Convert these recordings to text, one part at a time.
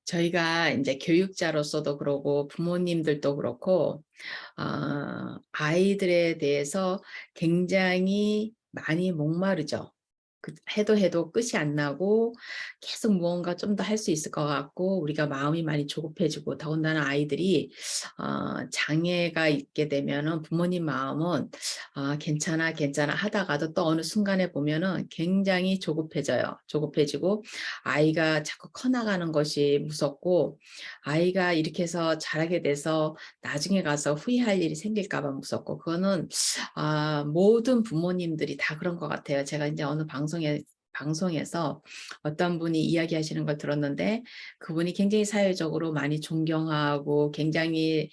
저희가 이제 교육자로서도 그러고 부모님들도 그렇고 아이들에 대해서 굉장히 많이 목마르죠. 해도 끝이 안 나고 계속 무언가 좀 더 할 수 있을 것 같고 우리가 마음이 많이 조급해지고 더군다나 아이들이 장애가 있게 되면은 부모님 마음은 괜찮아, 괜찮아 하다가도 또 어느 순간에 보면은 굉장히 조급해져요. 조급해지고 아이가 자꾸 커나가는 것이 무섭고 아이가 이렇게 해서 자라게 돼서 나중에 가서 후회할 일이 생길까 봐 무섭고 그거는 모든 부모님들이 다 그런 것 같아요. 제가 이제 어느 방송에서 어떤 분이 이야기하시는 걸 들었는데 그분이 굉장히 사회적으로 많이 존경하고 굉장히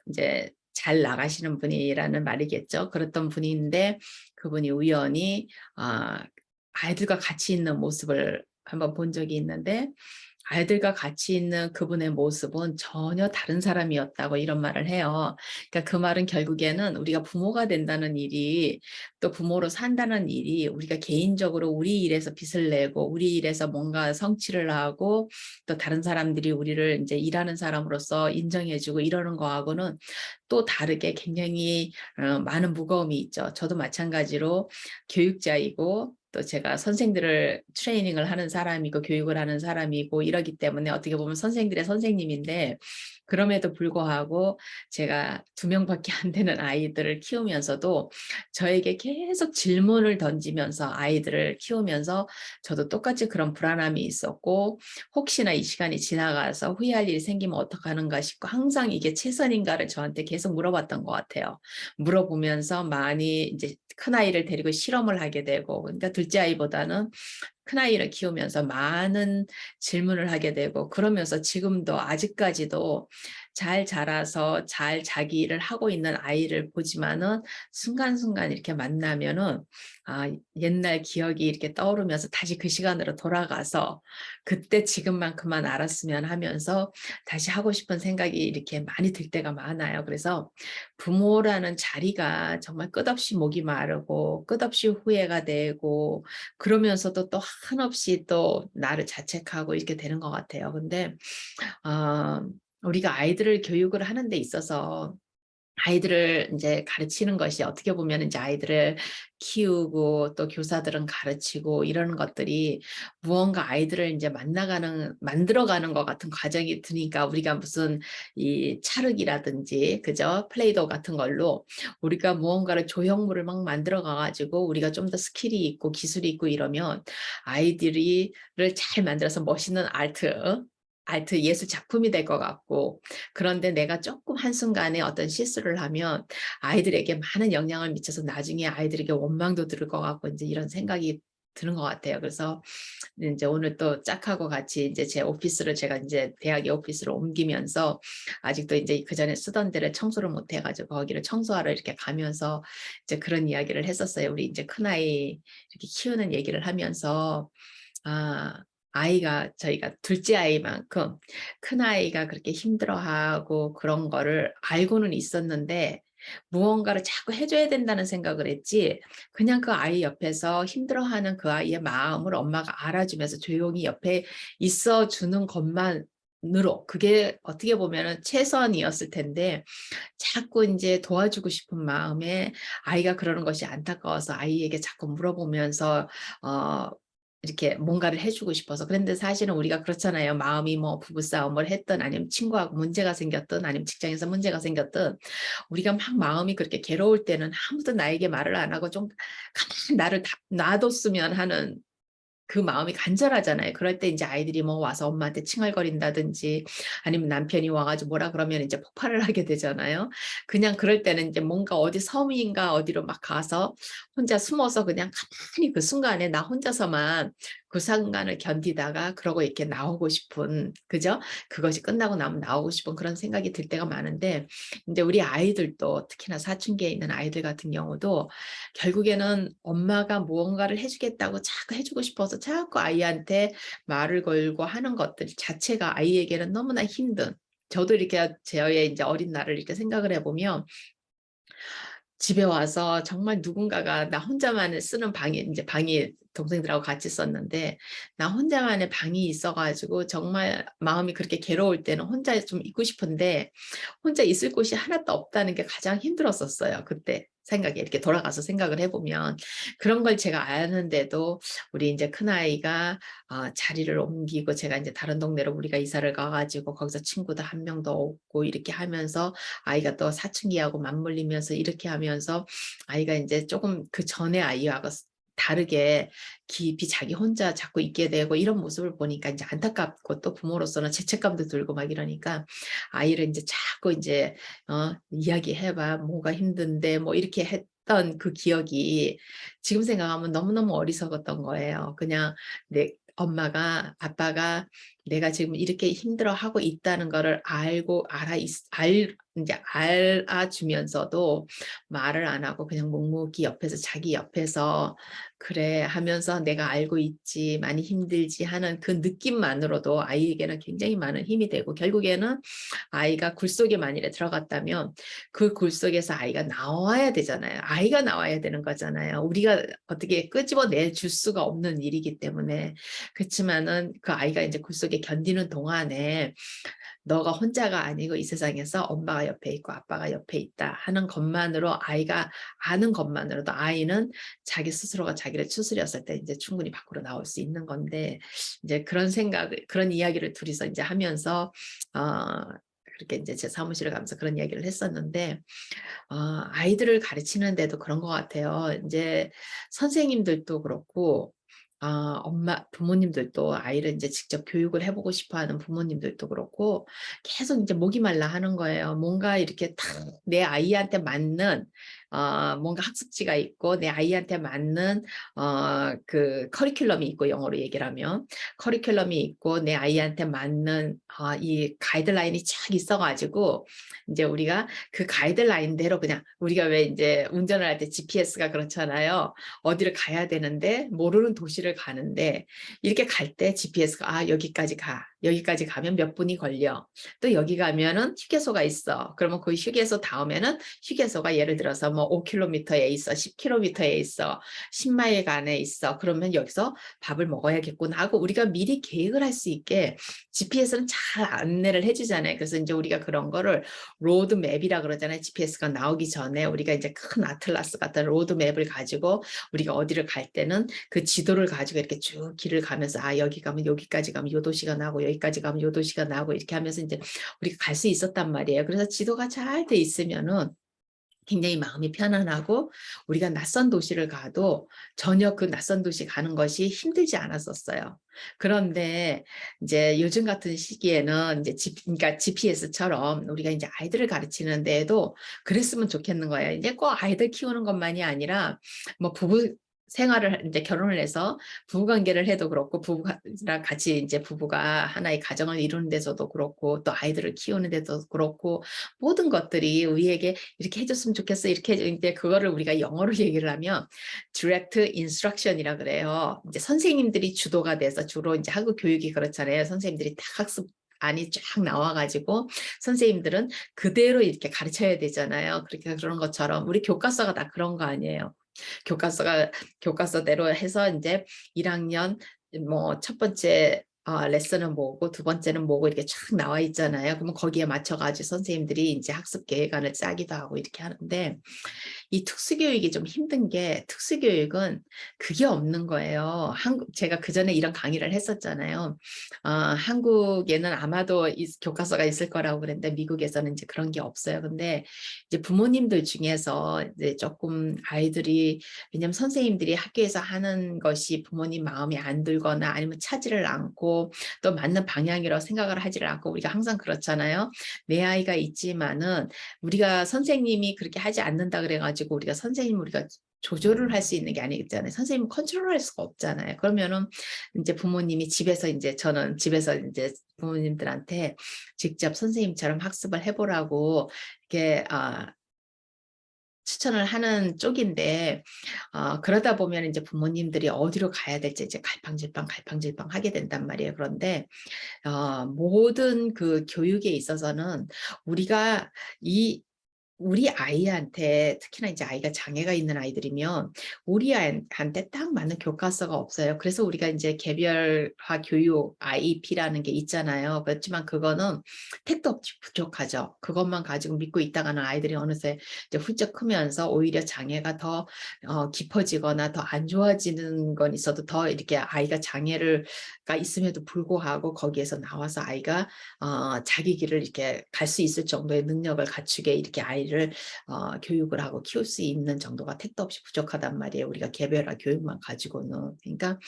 이제 잘 나가시는 분이라는 말이겠죠. 그랬던 분인데 그분이 우연히 아이들과 같이 있는 모습을 한번 본 적이 있는데 아이들과 같이 있는 그분의 모습은 전혀 다른 사람이었다고 이런 말을 해요. 그러니까 그 말은 결국에는 우리가 부모가 된다는 일이 또 부모로 산다는 일이 우리가 개인적으로 우리 일에서 빚을 내고 우리 일에서 뭔가 성취를 하고 또 다른 사람들이 우리를 이제 일하는 사람으로서 인정해주고 이러는 거하고는 또 다르게 굉장히 많은 무거움이 있죠. 저도 마찬가지로 교육자이고 또 제가 선생들을 트레이닝을 하는 사람이고 교육을 하는 사람이고 이러기 때문에 어떻게 보면 선생들의 선생님인데 그럼에도 불구하고 제가 2명밖에 안 되는 아이들을 키우면서도 저에게 계속 질문을 던지면서 아이들을 키우면서 저도 똑같이 그런 불안함이 있었고 혹시나 이 시간이 지나가서 후회할 일이 생기면 어떡하는가 싶고 항상 이게 최선인가를 저한테 계속 물어봤던 것 같아요. 물어보면서 많이 이제 큰아이를 데리고 실험을 하게 되고 그러니까 둘째 아이보다는 큰아이를 키우면서 많은 질문을 하게 되고 그러면서 지금도 아직까지도 잘 자라서 잘 자기 일을 하고 있는 아이를 보지만은 순간순간 이렇게 만나면은 옛날 기억이 이렇게 떠오르면서 다시 그 시간으로 돌아가서 그때 지금만큼만 알았으면 하면서 다시 하고 싶은 생각이 이렇게 많이 들 때가 많아요. 그래서 부모라는 자리가 정말 끝없이 목이 마르고 끝없이 후회가 되고 그러면서도 또 한없이 또 나를 자책하고 이렇게 되는 것 같아요. 근데 우리가 아이들을 교육을 하는 데 있어서 아이들을 이제 가르치는 것이 어떻게 보면 이제 아이들을 키우고 또 교사들은 가르치고 이러는 것들이 무언가 아이들을 이제 만들어가는 것 같은 과정이 드니까 우리가 무슨 이 찰흙이라든지 그죠? 플레이도우 같은 걸로 우리가 무언가를 조형물을 막 만들어 가가지고 우리가 좀 더 스킬이 있고 기술이 있고 이러면 아이들이를 잘 만들어서 멋있는 아트 예술 작품이 될 것 같고 그런데 내가 조금 한순간에 어떤 실수를 하면 아이들에게 많은 영향을 미쳐서 나중에 아이들에게 원망도 들을 것 같고 이제 이런 생각이 드는 것 같아요. 그래서 이제 오늘 또 짝하고 같이 이제 제 오피스를 제가 이제 대학의 오피스로 옮기면서 아직도 이제 그전에 쓰던 데를 청소를 못 해가지고 거기를 청소하러 이렇게 가면서 이제 그런 이야기를 했었어요. 우리 이제 큰아이 이렇게 키우는 얘기를 하면서 아, 아이가 저희가 둘째 아이만큼 큰아이가 그렇게 힘들어하고 그런 거를 알고는 있었는데 무언가를 자꾸 해줘야 된다는 생각을 했지 그냥 그 아이 옆에서 힘들어하는 그 아이의 마음을 엄마가 알아주면서 조용히 옆에 있어주는 것만으로 그게 어떻게 보면은 최선이었을 텐데 자꾸 이제 도와주고 싶은 마음에 아이가 그러는 것이 안타까워서 아이에게 자꾸 물어보면서 어 이렇게 뭔가를 해주고 싶어서 그런데 사실은 우리가 그렇잖아요. 마음이 뭐 부부싸움을 했든 아니면 친구하고 문제가 생겼든 아니면 직장에서 문제가 생겼든 우리가 막 마음이 그렇게 괴로울 때는 아무도 나에게 말을 안 하고 좀 가만히 나를 놔뒀으면 하는 그 마음이 간절하잖아요. 그럴 때 이제 아이들이 뭐 와서 엄마한테 칭얼거린다든지 아니면 남편이 와가지고 뭐라 그러면 이제 폭발을 하게 되잖아요. 그냥 그럴 때는 이제 뭔가 어디 섬인가 어디로 막 가서 혼자 숨어서 그냥 가만히 그 순간에 나 혼자서만 그 순간을 견디다가 그러고 이렇게 나오고 싶은 그죠? 그것이 끝나고 나면 나오고 싶은 그런 생각이 들 때가 많은데 이제 우리 아이들도 특히나 사춘기에 있는 아이들 같은 경우도 결국에는 엄마가 무언가를 해주겠다고 자꾸 해주고 싶어서 자꾸 아이한테 말을 걸고 하는 것들 자체가 아이에게는 너무나 힘든 저도 이렇게 저의 이제 어린 날을 이렇게 생각을 해보면 집에 와서 정말 누군가가 나 혼자만 쓰는 방이 이제 방이 동생들하고 같이 썼는데 나 혼자만의 방이 있어 가지고 정말 마음이 그렇게 괴로울 때는 혼자 좀 있고 싶은데 혼자 있을 곳이 하나도 없다는 게 가장 힘들었었어요. 그때 생각에 이렇게 돌아가서 생각을 해 보면. 그런 걸 제가 아는데도 우리 인제 큰아이가 자리를 옮기고 제가 인제 다른 동네로 우리가 이사를 가 가지고 거기서 친구도 한 명도 없고 이렇게 하면서 아이가 또 사춘기하고 맞물리면서 이렇게 하면서 아이가 인제 쪼금 그전의 아이하고 다르게 깊이 자기 혼자 자꾸 있게 되고 이런 모습을 보니까 인제 안타깝고 또 부모로서는 죄책감도 들고 막 이러니까 아이를 인제 자꾸 인제 "이야기해 봐. 뭐가 힘든데." 뭐 이렇게 했던 그 기억이 지금 생각하면 너무너무 어리석었던 거예요. 그냥 내 엄마가 아빠가 내가 지금 이렇게 힘들어하고 있다는 거를 알고 알아 있 알 인제 알아주면서도 말을 안 하고 그냥 묵묵히 옆에서 자기 옆에서 "그래." 하면서 "내가 알고 있지. 많이 힘들지." 하는 그 느낌만으로도 아이에게는 굉장히 많은 힘이 되고 결국에는 아이가 굴속에 만일에 들어갔다면 그 굴속에서 아이가 나와야 되잖아요. 아이가 나와야 되는 거잖아요. 우리가 어떻게 끄집어내 줄 수가 없는 일이기 때문에. 그치만은 그 아이가 인제 굴속에 견디는 동안에 너가 혼자가 아니고 이 세상에서 엄마가 옆에 있고 아빠가 옆에 있다 하는 것만으로 아이가 아는 것만으로도 아이는 자기 스스로가 자기를 추스렸을 때 이제 충분히 밖으로 나올 수 있는 건데 이제 그런 생각을 그런 이야기를 둘이서 이제 하면서 어 그렇게 이제 제 사무실에 가면서 그런 이야기를 했었는데 아이들을 가르치는데도 그런 것 같아요. 인제 선생님들도 그렇고 부모님들도 아이를 인제 직접 교육을 해 보고 싶어 하는 부모님들도 그렇고 계속 인제 목이 말라 하는 거예요. 뭔가 이렇게 딱 내 아이한테 맞는 뭔가 학습지가 있고 내 아이한테 맞는 그 커리큘럼이 있고 영어로 얘기를 하면 커리큘럼이 있고 내 아이한테 맞는 이 가이드라인이 쫙 있어 가지고 인제 우리가 그 가이드라인대로 그냥 우리가 왜 인제 운전을 할 때 GPS가 그렇잖아요. 어디를 가야 되는데 모르는 도시를 가는데 이렇게 갈 때 GPS가 여기까지 가. 여기까지 가면 몇 분이 걸려. 또 여기 가면은 휴게소가 있어. 그러면 그 휴게소 다음에는 휴게소가 예를 들어서 뭐 5km에 있어. 10km에 있어. 10마일 안에 있어. 그러면 여기서 밥을 먹어야겠구나 하고 우리가 미리 계획을 할 수 있게 GPS는 잘 안내를 해 주잖아요. 그래서 인제 우리가 그런 거를 로드맵이라 그러잖아요. GPS가 나오기 전에 우리가 이제 큰 아틀라스 같은 로드맵을 가지고 우리가 어디를 갈 때는 그 지도를 가지고 이렇게 쭉 길을 가면서 여기 가면 여기까지 가면 요 도시가 나오고 여기까지 가면 요 도시가 나오고 이렇게 하면서 인제 우리가 갈 수 있었단 말이에요. 그래서 지도가 잘 돼 있으면은 굉장히 마음이 편안하고 우리가 낯선 도시를 가도 전혀 그 낯선 도시 가는 것이 힘들지 않았었어요. 그런데 이제 요즘 같은 시기에는 이제 그러니까 GPS처럼 우리가 이제 아이들을 가르치는 데에도 그랬으면 좋겠는 거예요. 이제 꼭 아이들 키우는 것만이 아니라 뭐 부부 생활을 이제 결혼을 해서 부부 관계를 해도 그렇고 부부랑 같이 이제 부부가 하나의 가정을 이루는 데서도 그렇고 또 아이들을 키우는 데도 그렇고 모든 것들이 우리에게 "이렇게 해 줬으면 좋겠어." 이렇게 해 줘 인제 그거를 우리가 영어로 얘기를 하면 direct instruction이라 그래요. 인제 선생님들이 주도가 돼서 주로 인제 한국 교육이 그렇잖아요. 선생님들이 딱 학습안이 쫙 나와 가지고 선생님들은 그대로 이렇게 가르쳐야 되잖아요. 그렇게 그런 것처럼 우리 교과서가 다 그런 거 아니에요. 교과서가 교과서대로 해서 인제 1 학년 뭐 첫 번째 레슨은 뭐고 두 번째는 뭐고 이렇게 쫙 나와 있잖아요. 그러면 거기에 맞춰 가지고 선생님들이 인제 학습 계획안을 짜기도 하고 이렇게 하는데 이 특수교육이 좀 힘든 게 특수교육은 그게 없는 거예요. 제가 그전에 이런 강의를 했었잖아요. 한국에는 아마도 교과서가 있을 거라고 그랬는데 미국에서는 이제 그런 게 없어요. 근데 이제 부모님들 중에서 이제 조금 아이들이 왜냐면 선생님들이 학교에서 하는 것이 부모님 마음에 안 들거나 아니면 차지를 않고 또 맞는 방향이라고 생각을 하지를 않고 우리가 항상 그렇잖아요. 내 아이가 있지만은 우리가 선생님이 그렇게 하지 않는다 그래 가지고 우리가 선생님 우리가 조절을 할 수 있는 게 아니잖아요. 선생님은 컨트롤할 수가 없잖아요. 그러면은 인제 부모님이 집에서 인제 저는 집에서 인제 부모님들한테 직접 선생님처럼 학습을 해 보라고 이렇게 추천을 하는 쪽인데 그러다 보면 인제 부모님들이 어디로 가야 될지 이제 갈팡질팡하게 된단 말이에요. 그런데 모든 그 교육에 있어서는 우리가 이 우리 아이한테 특히나 이제 아이가 장애가 있는 아이들이면 우리 아이한테 딱 맞는 교과서가 없어요. 그래서 우리가 이제 개별화 교육 IEP라는 게 있잖아요. 그렇지만 그거는 택도 없이 부족하죠. 그것만 가지고 믿고 있다가는 아이들이 어느새 이제 훌쩍 크면서 오히려 장애가 더 깊어지거나 더 안 좋아지는 건 있어도 더 이렇게 아이가 장애가 있음에도 불구하고 거기에서 나와서 아이가 자기 길을 이렇게 갈 수 있을 정도의 능력을 갖추게 이렇게 아이를 교육을 하고 키울 수 있는 정도가 택도 없이 부족하단 말이에요. 우리가 개별화 교육만 가지고는. 그러니까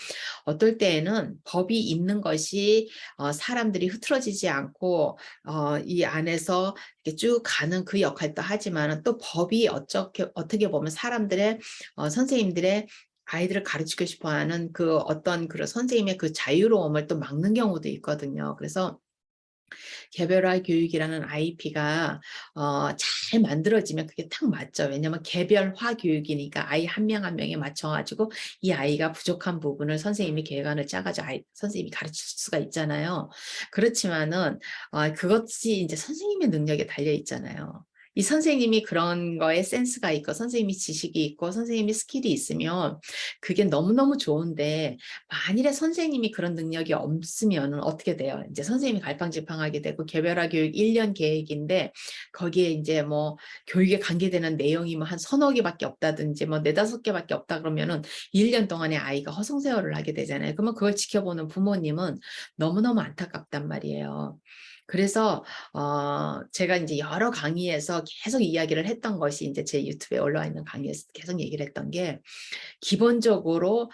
어떨 때에는 법이 있는 것이 사람들이 흐트러지지 않고 이 안에서 이렇게 쭉 가는 그 역할도 하지만 또 법이 어떻게 보면 사람들의 선생님들의 아이들을 가르치고 싶어 하는 그 어떤 그런 선생님의 그 자유로움을 또 막는 경우도 있거든요. 그래서 개별화 교육이라는 IEP가 잘 만들어지면 그게 딱 맞죠. 왜냐하면 개별화 교육이니까 아이 한 명 한 명에 맞춰가지고 이 아이가 부족한 부분을 선생님이 계획안을 짜가지고 선생님이 가르칠 수가 있잖아요. 그렇지만은 그것이 이제 선생님의 능력에 달려 있잖아요. 이 선생님이 그런 거에 센스가 있고 선생님이 지식이 있고 선생님이 스킬이 있으면 그게 너무너무 좋은데 만일에 선생님이 그런 능력이 없으면 어떻게 돼요? 이제 선생님이 갈팡질팡하게 되고 개별화 교육 1년 계획인데 거기에 이제 뭐 교육에 관계되는 내용이 뭐 한 서너 개밖에 없다든지 뭐 네다섯 개밖에 없다 그러면은 1년 동안에 아이가 허송세월을 하게 되잖아요. 그러면 그걸 지켜보는 부모님은 너무너무 안타깝단 말이에요. 그래서 제가 이제 여러 강의에서 계속 이야기를 했던 것이 이제 제 유튜브에 올라와 있는 강의에서 계속 얘기를 했던 게 기본적으로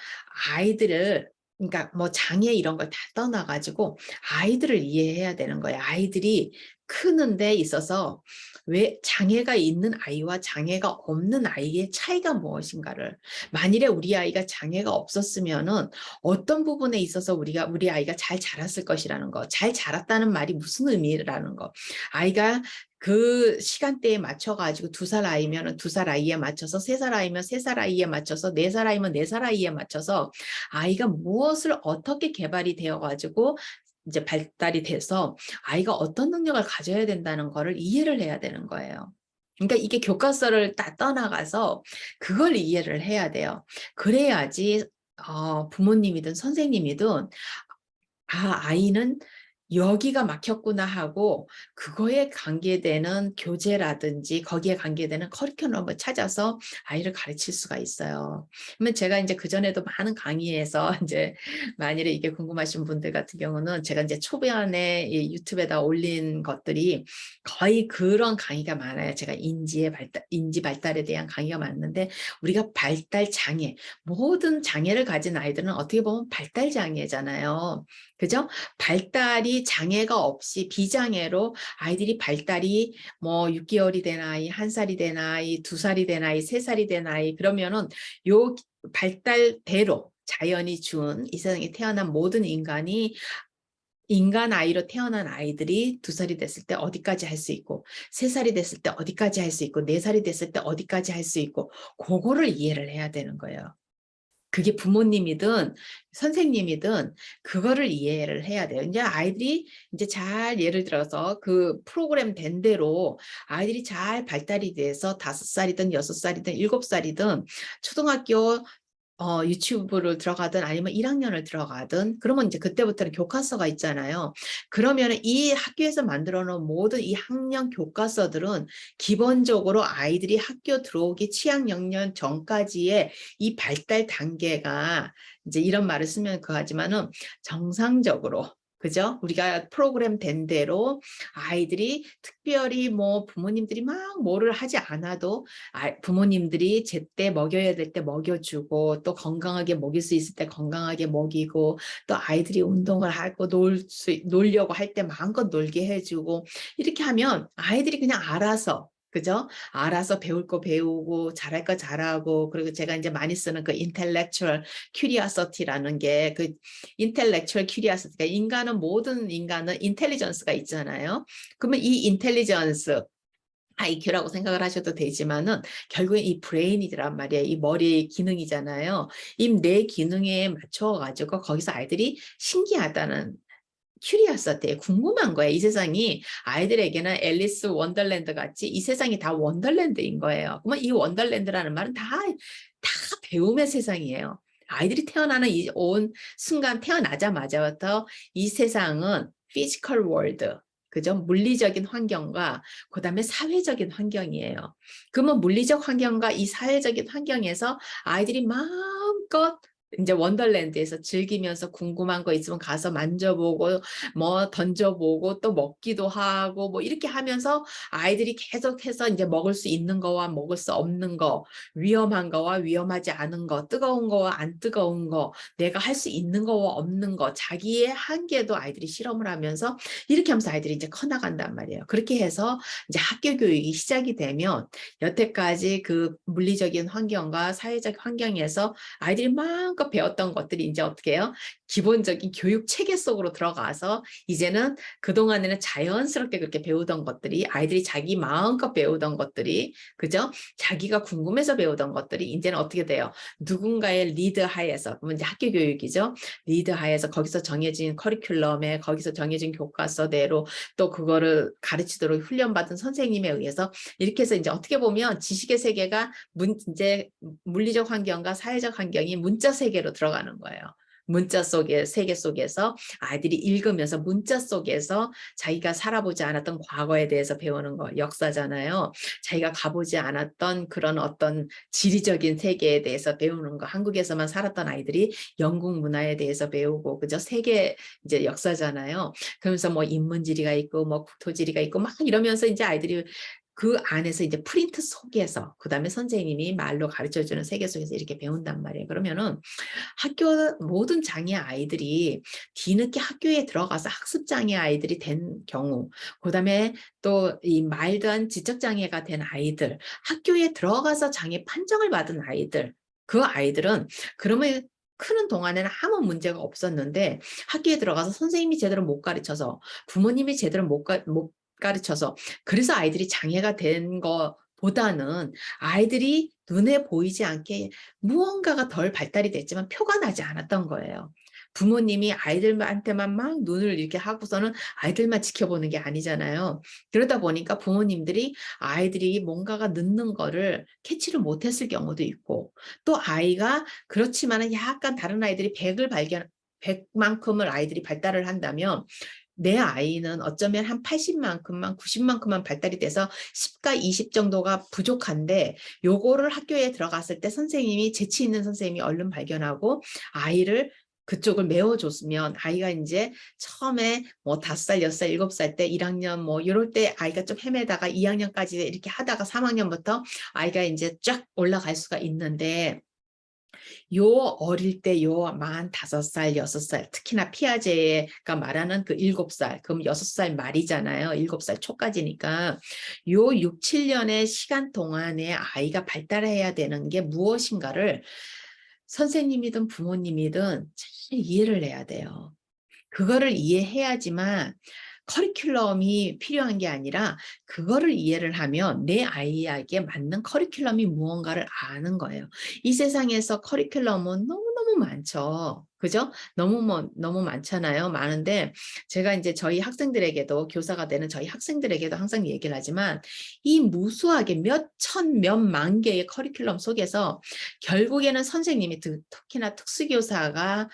아이들을 그러니까 뭐 장애 이런 걸 다 떠나가지고 아이들을 이해해야 되는 거예요. 아이들이 크는 데 있어서 왜 장애가 있는 아이와 장애가 없는 아이의 차이가 무엇인가를 만일에 우리 아이가 장애가 없었으면은 어떤 부분에 있어서 우리 아이가 잘 자랐을 것이라는 거, 잘 자랐다는 말이 무슨 의미라는 거, 아이가 그 시간대에 맞춰가지고 2살 아이면 2살 아이에 맞춰서 3살 아이면 3살 아이에 맞춰서 4살 아이면 4살 아이에 맞춰서 아이가 무엇을 어떻게 개발이 되어가지고 이제 발달이 돼서 아이가 어떤 능력을 가져야 된다는 거를 이해를 해야 되는 거예요. 그러니까 이게 교과서를 다 떠나가서 그걸 이해를 해야 돼요. 그래야지 부모님이든 선생님이든 아이는 여기가 막혔구나 하고 그거에 관계되는 교재라든지 거기에 관계되는 커리큘럼을 찾아서 아이를 가르칠 수가 있어요. 그러면 제가 이제 그전에도 많은 강의에서 이제 만일에 이게 궁금하신 분들 같은 경우는 제가 이제 초반에 유튜브에다 올린 것들이 거의 그런 강의가 많아요. 제가 인지 발달에 대한 강의가 많은데 우리가 발달 장애, 모든 장애를 가진 아이들은 어떻게 보면 발달 장애잖아요. 그죠? 발달이 장애가 없이 비장애로 아이들이 발달이 뭐 6개월이 된 아이, 1살이 된 아이, 2살이 된 아이, 3살이 된 아이 그러면은 요 발달대로 자연이 준 이 세상에 태어난 모든 인간 아이로 태어난 아이들이 2살이 됐을 때 어디까지 할 수 있고 3살이 됐을 때 어디까지 할 수 있고 4살이 됐을 때 어디까지 할 수 있고 그거를 이해를 해야 되는 거예요. 그게 부모님이든 선생님이든 그거를 이해를 해야 돼요. 이제 아이들이 이제 잘 예를 들어서 그 프로그램 된 대로 아이들이 잘 발달이 돼서 5살이든 6살이든 7살이든 초등학교 유치부를 들어가든 아니면 1학년을 들어가든 그러면 이제 그때부터는 교과서가 있잖아요. 그러면 이 학교에서 만들어 놓은 모든 이 학년 교과서들은 기본적으로 아이들이 학교 들어오기 취학연령 전까지의 이 발달 단계가 이제 이런 말을 쓰면 그하지만은 정상적으로 그죠? 우리가 프로그램 된 대로 아이들이 특별히 뭐 부모님들이 막 뭐를 하지 않아도 부모님들이 제때 먹여야 될 때 먹여주고 또 건강하게 먹일 수 있을 때 건강하게 먹이고 또 아이들이 운동을 하고 놀려고 할 때 마음껏 놀게 해주고 이렇게 하면 아이들이 그냥 알아서 그죠? 알아서 배울 거 배우고 잘할 거 잘하고 그리고 제가 이제 많이 쓰는 그 intellectual curiosity라는 게 그 intellectual curiosity가 모든 인간은 인텔리전스가 있잖아요. 그러면 이 인텔리전스 IQ라고 생각을 하셔도 되지만은 결국에 이 브레인이란 말이에요. 이 머리의 기능이잖아요. 이 뇌 기능에 맞춰 가지고 거기서 아이들이 신기하다는 큐리어스한테 궁금한 거예요. 이 세상이 아이들에게는 앨리스 원더랜드 같이 이 세상이 다 원더랜드인 거예요. 그러면 이 원더랜드라는 말은 다 배움의 세상이에요. 아이들이 태어나는 이 온 순간 태어나자마자부터 이 세상은 피지컬 월드, 그죠? 물리적인 환경과 그다음에 사회적인 환경이에요. 그러면 물리적 환경과 이 사회적인 환경에서 아이들이 마음껏 이제 원더랜드에서 즐기면서 궁금한 거 있으면 가서 만져보고 뭐 던져보고 또 먹기도 하고 뭐 이렇게 하면서 아이들이 계속해서 이제 먹을 수 있는 거와 먹을 수 없는 거, 위험한 거와 위험하지 않은 거, 뜨거운 거와 안 뜨거운 거, 내가 할 수 있는 거와 없는 거, 자기의 한계도 아이들이 실험을 하면서 이렇게 하면서 아이들이 이제 커나간단 말이에요. 그렇게 해서 이제 학교 교육이 시작이 되면 여태까지 그 물리적인 환경과 사회적 환경에서 아이들이 마음껏 배웠던 것들이 이제 어떻게 해요? 기본적인 교육 체계 속으로 들어가서 이제는 그동안에는 자연스럽게 그렇게 배우던 것들이 아이들이 자기 마음껏 배우던 것들이 그죠? 자기가 궁금해서 배우던 것들이 이제는 어떻게 돼요? 누군가의 리드 하에서 그러면 이제 학교 교육이죠. 리드 하에서 거기서 정해진 커리큘럼에 거기서 정해진 교과서대로 또 그거를 가르치도록 훈련받은 선생님에 의해서 이렇게 해서 이제 어떻게 보면 지식의 세계가 이제 물리적 환경과 사회적 환경이 문자 세계로 들어가는 거예요. 문자 속의 세계 속에서 아이들이 읽으면서 문자 속에서 자기가 살아보지 않았던 과거에 대해서 배우는 거, 역사잖아요. 자기가 가보지 않았던 그런 어떤 지리적인 세계에 대해서 배우는 거, 한국에서만 살았던 아이들이 영국 문화에 대해서 배우고, 그죠? 세계 이제 역사잖아요. 그러면서 뭐 인문지리가 있고, 뭐 국토지리가 있고, 막 이러면서 이제 아이들이 그 안에서 이제 프린트 속에서 그다음에 선생님이 말로 가르쳐주는 세계 속에서 이렇게 배운단 말이에요. 그러면은 학교 모든 장애 아이들이 뒤늦게 학교에 들어가서 학습 장애 아이들이 된 경우, 그다음에 또 이 말단 지적 장애가 된 아이들, 학교에 들어가서 장애 판정을 받은 아이들, 그 아이들은 그러면 크는 동안에는 아무 문제가 없었는데 학교에 들어가서 선생님이 제대로 못 가르쳐서 부모님이 제대로 못 가르쳐서 그래서 아이들이 장애가 된 것보다는 아이들이 눈에 보이지 않게 무언가가 덜 발달이 됐지만 표가 나지 않았던 거예요. 부모님이 아이들한테만 막 눈을 이렇게 하고서는 아이들만 지켜보는 게 아니잖아요. 그러다 보니까 부모님들이 아이들이 뭔가가 늦는 거를 캐치를 못했을 경우도 있고 또 아이가 그렇지만은 약간 다른 아이들이 100만큼을 아이들이 발달을 한다면 내 아이는 어쩌면 한 80만큼만 90만큼만 발달이 돼서 10과 20 정도가 부족한데 요거를 학교에 들어갔을 때 선생님이 재치 있는 선생님이 얼른 발견하고 아이를 그쪽을 메워줬으면 아이가 이제 처음에 뭐 5살, 6살, 7살 때 1학년 뭐 이럴 때 아이가 좀 헤매다가 2학년까지 이렇게 하다가 3학년부터 아이가 이제 쫙 올라갈 수가 있는데 요 어릴 때 요 만 5살, 6살, 특히나 피아제가 말하는 그 7살, 그럼 6살 말이잖아요. 7살 초까지니까 요 6, 7년의 시간 동안에 아이가 발달해야 되는 게 무엇인가를 선생님이든 부모님이든 잘 이해를 해야 돼요. 그거를 이해해야지만 커리큘럼이 필요한 게 아니라 그거를 이해를 하면 내 아이에게 맞는 커리큘럼이 무언가를 아는 거예요. 이 세상에서 커리큘럼은 너무너무 많죠. 그죠? 너무 많잖아요. 많은데 제가 이제 저희 학생들에게도 교사가 되는 저희 학생들에게도 항상 얘기를 하지만 이 무수하게 몇 천, 몇 만 개의 커리큘럼 속에서 결국에는 선생님이 특히나 특수교사가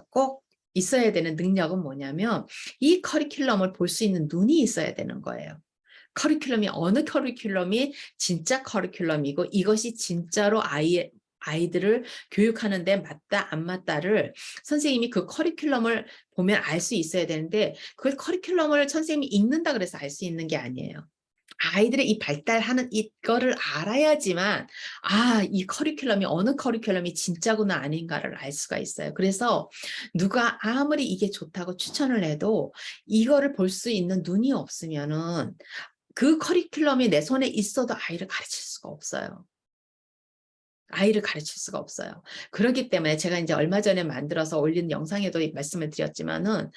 꼭 있어야 되는 능력은 뭐냐면 이 커리큘럼을 볼 수 있는 눈이 있어야 되는 거예요. 커리큘럼이 어느 커리큘럼이 진짜 커리큘럼이고 이것이 진짜로 아이들을 교육하는 데 맞다 안 맞다를 선생님이 그 커리큘럼을 보면 알 수 있어야 되는데 그 커리큘럼을 선생님이 읽는다 그래서 알 수 있는 게 아니에요. 아이들의 이 발달하는 이거를 알아야지만 이 커리큘럼이 어느 커리큘럼이 진짜구나 아닌가를 알 수가 있어요. 그래서 누가 아무리 이게 좋다고 추천을 해도 이거를 볼 수 있는 눈이 없으면은 그 커리큘럼이 내 손에 있어도 아이를 가르칠 수가 없어요. 아이를 가르칠 수가 없어요. 그렇기 때문에 제가 이제 얼마 전에 만들어서 올린 영상에도 말씀을 드렸지만은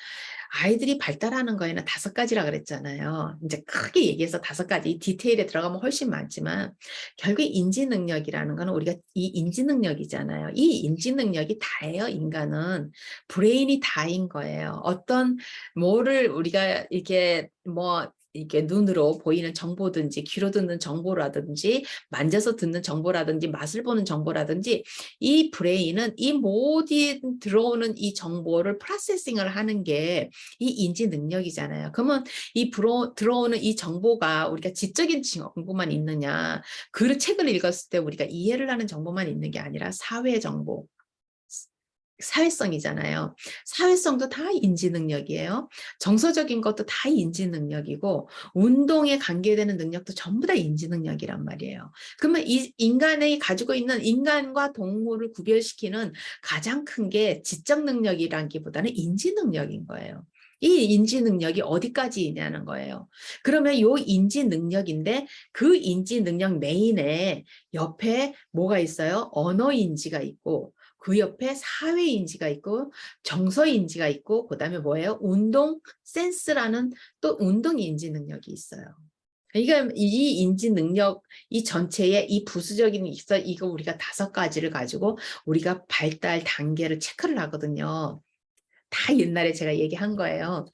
아이들이 발달하는 거에는 5가지라 그랬잖아요. 이제 크게 얘기해서 5가지, 디테일에 들어가면 훨씬 많지만 결국에 인지 능력이라는 거는 우리가 이 인지 능력이잖아요. 이 인지 능력이 다예요. 인간은 브레인이 다인 거예요. 어떤 뭐를 우리가 이렇게 뭐 이게 눈으로 보이는 정보든지 귀로 듣는 정보라든지 만져서 듣는 정보라든지 맛을 보는 정보라든지 이 브레인은 이 모든 들어오는 이 정보를 프로세싱을 하는 게 이 인지 능력이잖아요. 그러면 이 들어오는 이 정보가 우리가 지적인 정보만 있느냐, 그 책을 읽었을 때 우리가 이해를 하는 정보만 있는 게 아니라 사회 정보, 사회성이잖아요. 사회성도 다 인지 능력이에요. 정서적인 것도 다 인지 능력이고 운동에 관계되는 능력도 전부 다 인지 능력이란 말이에요. 그러면 이 인간이 가지고 있는 인간과 동물을 구별시키는 가장 큰 게 지적 능력이라기보다는 인지 능력인 거예요. 이 인지 능력이 어디까지 있냐는 거예요. 그러면 요 인지 능력인데 그 인지 능력 메인에 옆에 뭐가 있어요? 언어 인지가 있고 그 옆에 사회인지가 있고 정서인지가 있고 그다음에 뭐예요? 운동 센스라는 또 운동인지 능력이 있어요. 그러니까 이 인지 능력 이 전체에 이 부수적인 있어 이거 우리가 5가지를 가지고 우리가 발달 단계를 체크를 하거든요. 다 옛날에 제가 얘기한 거예요.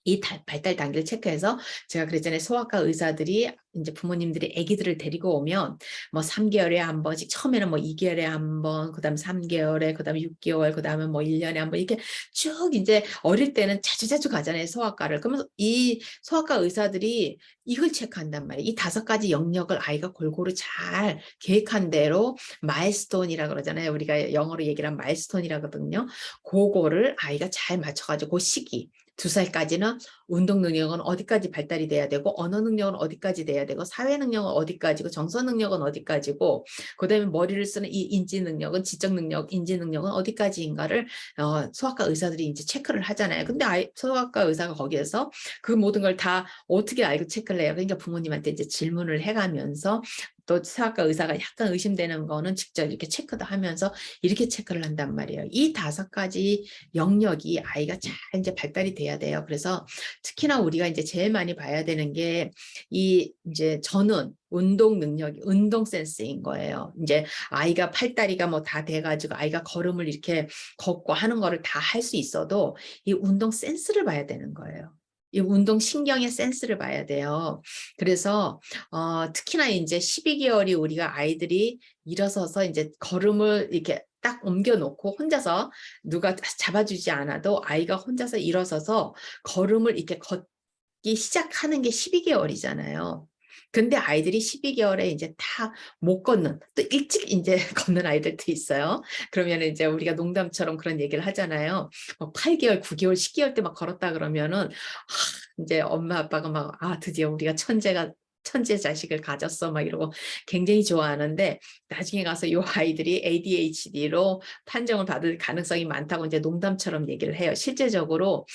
이 발달 단계를 체크해서 제가 그랬잖아요. 소아과 의사들이 이제 부모님들이 아기들을 데리고 오면 뭐 3개월에 한 번씩 처음에는 뭐 2개월에 한 번, 그다음 3개월에, 그다음에 6개월, 그다음에 뭐 1년에 한 번 이렇게 쭉 이제 어릴 때는 자주자주 가잖아요. 소아과를. 그러면 이 소아과 의사들이 이걸 체크한단 말이에요. 이 5가지 영역을 아이가 골고루 잘 계획한 대로 마일스톤이라 그러잖아요. 우리가 영어로 얘기를 하면 마일스톤이라거든요. 그거를 아이가 잘 맞춰가지고 그 시기 2살까지는 운동 능력은 어디까지 발달이 돼야 되고 언어 능력은 어디까지 돼야 되고 사회 능력은 어디까지고 정서 능력은 어디까지고 그다음에 머리를 쓰는 이 인지 능력은 지적 능력, 인지 능력은 어디까지인가를 소아과 의사들이 이제 체크를 하잖아요. 근데 소아과 의사가 거기에서 그 모든 걸 다 어떻게 알고 체크를 해요? 그러니까 부모님한테 이제 질문을 해가면서 또 소아과 의사가 약간 의심되는 거는 직접 이렇게 체크도 하면서 이렇게 체크를 한단 말이에요. 이 5가지 영역이 아이가 잘 이제 발달이 돼야 돼요. 그래서 특히나 우리가 이제 제일 많이 봐야 되는 게 이 이제 저는 운동 능력이 운동 센스인 거예요. 이제 아이가 팔다리가 뭐 다 돼가지고 아이가 걸음을 이렇게 걷고 하는 거를 다 할 수 있어도 이 운동 센스를 봐야 되는 거예요. 이 운동 신경의 센스를 봐야 돼요. 그래서 특히나 이제 12개월이 우리가 아이들이 일어서서 이제 걸음을 이렇게 딱 옮겨놓고 혼자서 누가 잡아주지 않아도 아이가 혼자서 일어서서 걸음을 이렇게 걷기 시작하는 게 12개월이잖아요. 근데 아이들이 12개월에 이제 다 못 걷는, 또 일찍 이제 걷는 아이들도 있어요. 그러면 이제 우리가 농담처럼 그런 얘기를 하잖아요. 막 8개월, 9개월, 10개월 때 막 걸었다 그러면은, 이제 엄마 아빠가 막, 드디어 우리가 천재 자식을 가졌어. 막 이러고 굉장히 좋아하는데, 나중에 가서 이 아이들이 ADHD로 판정을 받을 가능성이 많다고 이제 농담처럼 얘기를 해요. 실제적으로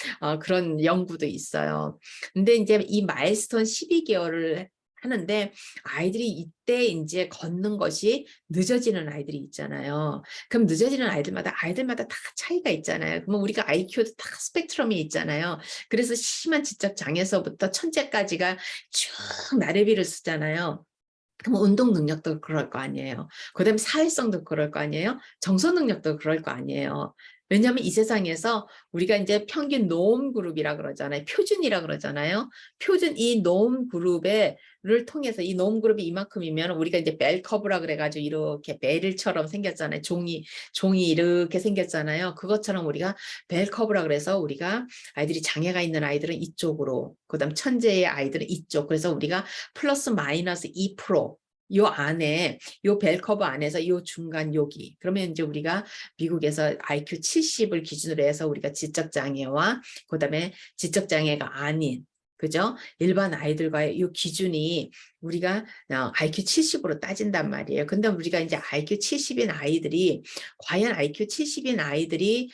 그런 연구도 있어요. 근데 이제 이 마일스톤 12개월을 하는데 아이들이 이때 이제 걷는 것이 늦어지는 아이들이 있잖아요. 그럼 늦어지는 아이들마다 다 차이가 있잖아요. 그러면 우리가 IQ도 다 스펙트럼이 있잖아요. 그래서 심한 지적 장애서부터 천재까지가 쭉 나래비를 쓰잖아요. 그럼 운동 능력도 그럴 거 아니에요. 그다음에 사회성도 그럴 거 아니에요. 정서 능력도 그럴 거 아니에요. 왜냐하면 이 세상에서 우리가 이제 평균 노음 그룹이라 그러잖아요. 표준이라 그러잖아요. 표준 이 노음 그룹을 통해서 이 노음 그룹이 이만큼이면 우리가 이제 벨 커브라 그래가지고 이렇게 벨처럼 생겼잖아요. 종이 이렇게 생겼잖아요. 그것처럼 우리가 벨 커브라 그래서 우리가 아이들이 장애가 있는 아이들은 이쪽으로, 그다음 천재의 아이들은 이쪽. 그래서 우리가 플러스 마이너스 2%. 요 안에 요 벨커브 안에서 요 중간 여기 그러면 이제 우리가 미국에서 IQ 70을 기준으로 해서 우리가 지적장애와 그다음에 지적장애가 아닌 그죠? 일반 아이들과의 이 기준이 우리가 IQ 70으로 따진단 말이에요. 근데 우리가 이제 IQ 70인 아이들이 과연 IQ 70인 아이들이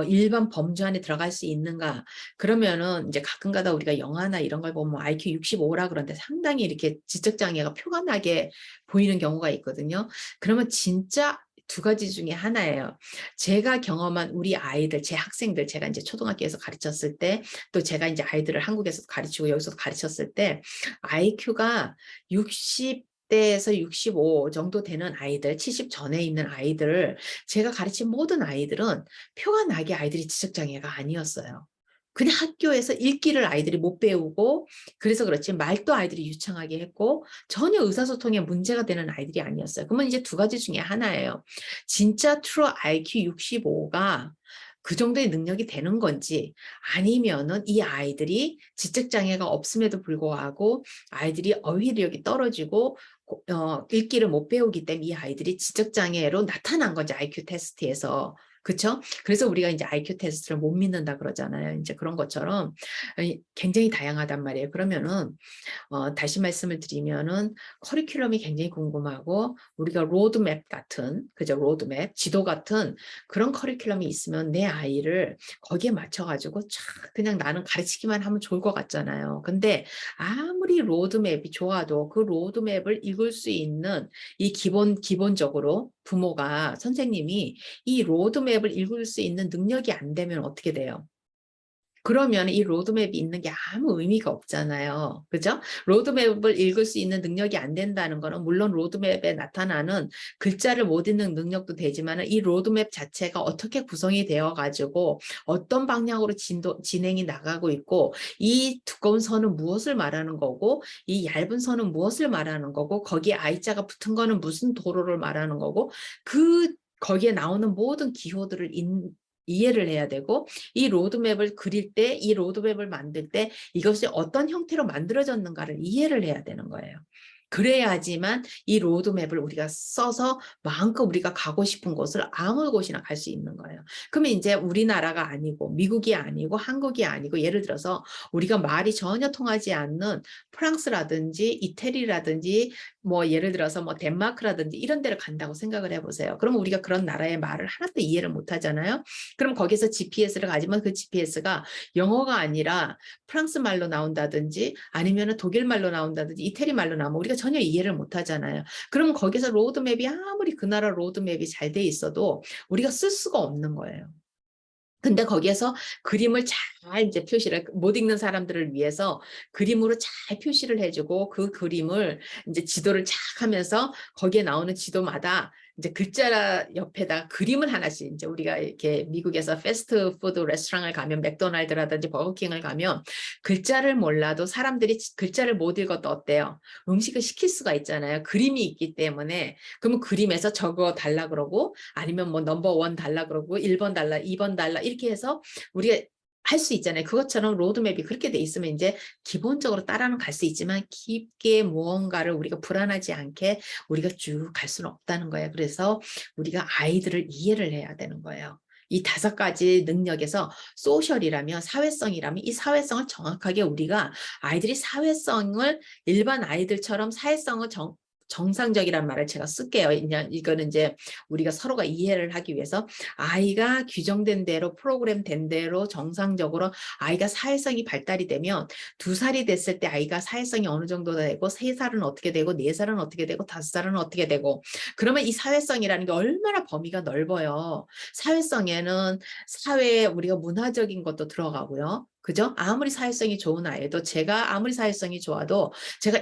일반 범주 안에 들어갈 수 있는가? 그러면은 이제 가끔가다 우리가 영화나 이런 걸 보면 IQ 65라 그러는데 상당히 이렇게 지적 장애가 표가 나게 보이는 경우가 있거든요. 그러면 진짜 두 가지 중에 하나예요. 제가 경험한 우리 아이들, 제 학생들, 제가 이제 초등학교에서 가르쳤을 때, 또 제가 이제 아이들을 한국에서 가르치고 여기서 가르쳤을 때, IQ가 60대에서 65 정도 되는 아이들, 70 전에 있는 아이들을 제가 가르친 모든 아이들은 표가 나게 아이들이 지적장애가 아니었어요. 그냥 학교에서 읽기를 아이들이 못 배우고 그래서 그렇지 말도 아이들이 유창하게 했고 전혀 의사소통에 문제가 되는 아이들이 아니었어요. 그러면 이제 두 가지 중에 하나예요. 진짜 트루 IQ 65가 그 정도의 능력이 되는 건지 아니면은 이 아이들이 지적장애가 없음에도 불구하고 아이들이 어휘력이 떨어지고 읽기를 못 배우기 때문에 이 아이들이 지적장애로 나타난 건지 IQ 테스트에서 그렇죠? 그래서 우리가 이제 IQ 테스트를 못 믿는다 그러잖아요. 이제 그런 것처럼 굉장히 다양하단 말이에요. 그러면은 다시 말씀을 드리면은 커리큘럼이 굉장히 궁금하고 우리가 로드맵 같은 그죠? 로드맵, 지도 같은 그런 커리큘럼이 있으면 내 아이를 거기에 맞춰가지고 쫙 그냥 나는 가르치기만 하면 좋을 것 같잖아요. 근데 아무리 로드맵이 좋아도 그 로드맵을 읽을 수 있는 이 기본적으로 부모가 선생님이 이 로드맵을 읽을 수 있는 능력이 안 되면 어떻게 돼요? 그러면 이 로드맵이 있는 게 아무 의미가 없잖아요. 그죠? 로드맵을 읽을 수 있는 능력이 안 된다는 거는 물론 로드맵에 나타나는 글자를 못 읽는 능력도 되지만 이 로드맵 자체가 어떻게 구성이 되어 가지고 어떤 방향으로 진행이 나가고 있고 이 두꺼운 선은 무엇을 말하는 거고 이 얇은 선은 무엇을 말하는 거고 거기에 I자가 붙은 거는 무슨 도로를 말하는 거고 거기에 나오는 모든 기호들을 이해를 해야 되고 이 로드맵을 그릴 때, 이 로드맵을 만들 때 이것이 어떤 형태로 만들어졌는가를 이해를 해야 되는 거예요. 그래야지만 이 로드맵을 우리가 써서 마음껏 우리가 가고 싶은 곳을 아무 곳이나 갈 수 있는 거예요. 그러면 이제 우리나라가 아니고 미국이 아니고 한국이 아니고 예를 들어서 우리가 말이 전혀 통하지 않는 프랑스라든지 이태리라든지 뭐 예를 들어서 뭐 덴마크라든지 이런 데를 간다고 생각을 해보세요. 그러면 우리가 그런 나라의 말을 하나도 이해를 못 하잖아요. 그럼 거기서 GPS를 가지면 그 GPS가 영어가 아니라 프랑스 말로 나온다든지 아니면 독일 말로 나온다든지 이태리 말로 나오면 우리가 전혀 이해를 못 하잖아요. 그럼 거기서 로드맵이 아무리 그 나라 로드맵이 잘 돼 있어도 우리가 쓸 수가 없는 거예요. 근데 거기에서 그림을 잘 이제 표시를 못 읽는 사람들을 위해서 그림으로 잘 표시를 해주고 그 그림을 이제 지도를 쫙 하면서 거기에 나오는 지도마다 이제 글자 옆에다 그림을 하나씩 이제 우리가 이렇게 미국에서 패스트푸드 레스토랑을 가면 맥도날드라든지 버거킹을 가면 글자를 몰라도 사람들이 글자를 못 읽어도 어때요? 음식을 시킬 수가 있잖아요. 그림이 있기 때문에 그러면 그림에서 적어 달라 그러고 아니면 뭐 넘버 원 달라 그러고 1번 달라 2번 달라 이렇게 해서 우리가 할 수 있잖아요. 그것처럼 로드맵이 그렇게 돼 있으면 이제 기본적으로 따라는 갈 수 있지만 깊게 무언가를 우리가 불안하지 않게 우리가 쭉 갈 수는 없다는 거예요. 그래서 우리가 아이들을 이해를 해야 되는 거예요. 이 5가지 능력에서 소셜이라면 사회성이라면 이 사회성을 정확하게 우리가 아이들이 사회성을 일반 아이들처럼 사회성을 정상적이란 말을 제가 쓸게요. 이거는 이제 우리가 서로가 이해를 하기 위해서 아이가 규정된 대로 프로그램된 대로 정상적으로 아이가 사회성이 발달이 되면 2살이 됐을 때 아이가 사회성이 어느 정도 되고 3살은 어떻게 되고 4살은 어떻게 되고 5살은 어떻게 되고 그러면 이 사회성이라는 게 얼마나 범위가 넓어요. 사회성에는 사회에 우리가 문화적인 것도 들어가고요. 그죠? 아무리 사회성이 좋은 아이도 제가 아무리 사회성이 좋아도 제가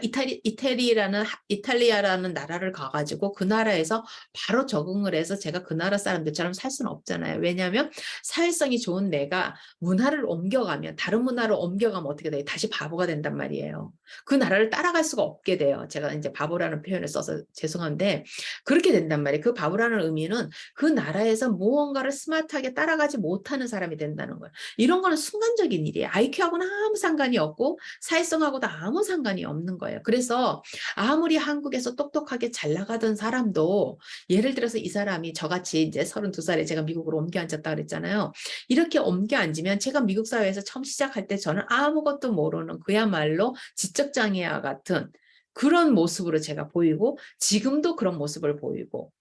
이탈리아라는 나라를 가가지고 그 나라에서 바로 적응을 해서 제가 그 나라 사람들처럼 살 수는 없잖아요. 왜냐하면 사회성이 좋은 내가 문화를 옮겨가면 다른 문화를 옮겨가면 어떻게 돼요? 다시 바보가 된단 말이에요. 그 나라를 따라갈 수가 없게 돼요. 제가 이제 바보라는 표현을 써서 죄송한데 그렇게 된단 말이에요. 그 바보라는 의미는 그 나라에서 무언가를 스마트하게 따라가지 못하는 사람이 된다는 거예요. 이런 거는 순간적인 일이에요. 아이들이 IQ하고는 아무 상관이 없고 사회성하고도 아무 상관이 없는 거예요. 그래서 아무리 한국에서 똑똑하게 잘 나가던 사람도 예를 들어서 이 사람이 저같이 이제 32살에 제가 미국으로 옮겨 앉았다 그랬잖아요. 이렇게 옮겨 앉으면 제가 미국 사회에서 처음 시작할 때 저는 아무것도 모르는 그야말로 지적장애와 같은 그런 모습으로 제가 보이고 지금도 그런 모습을 보이고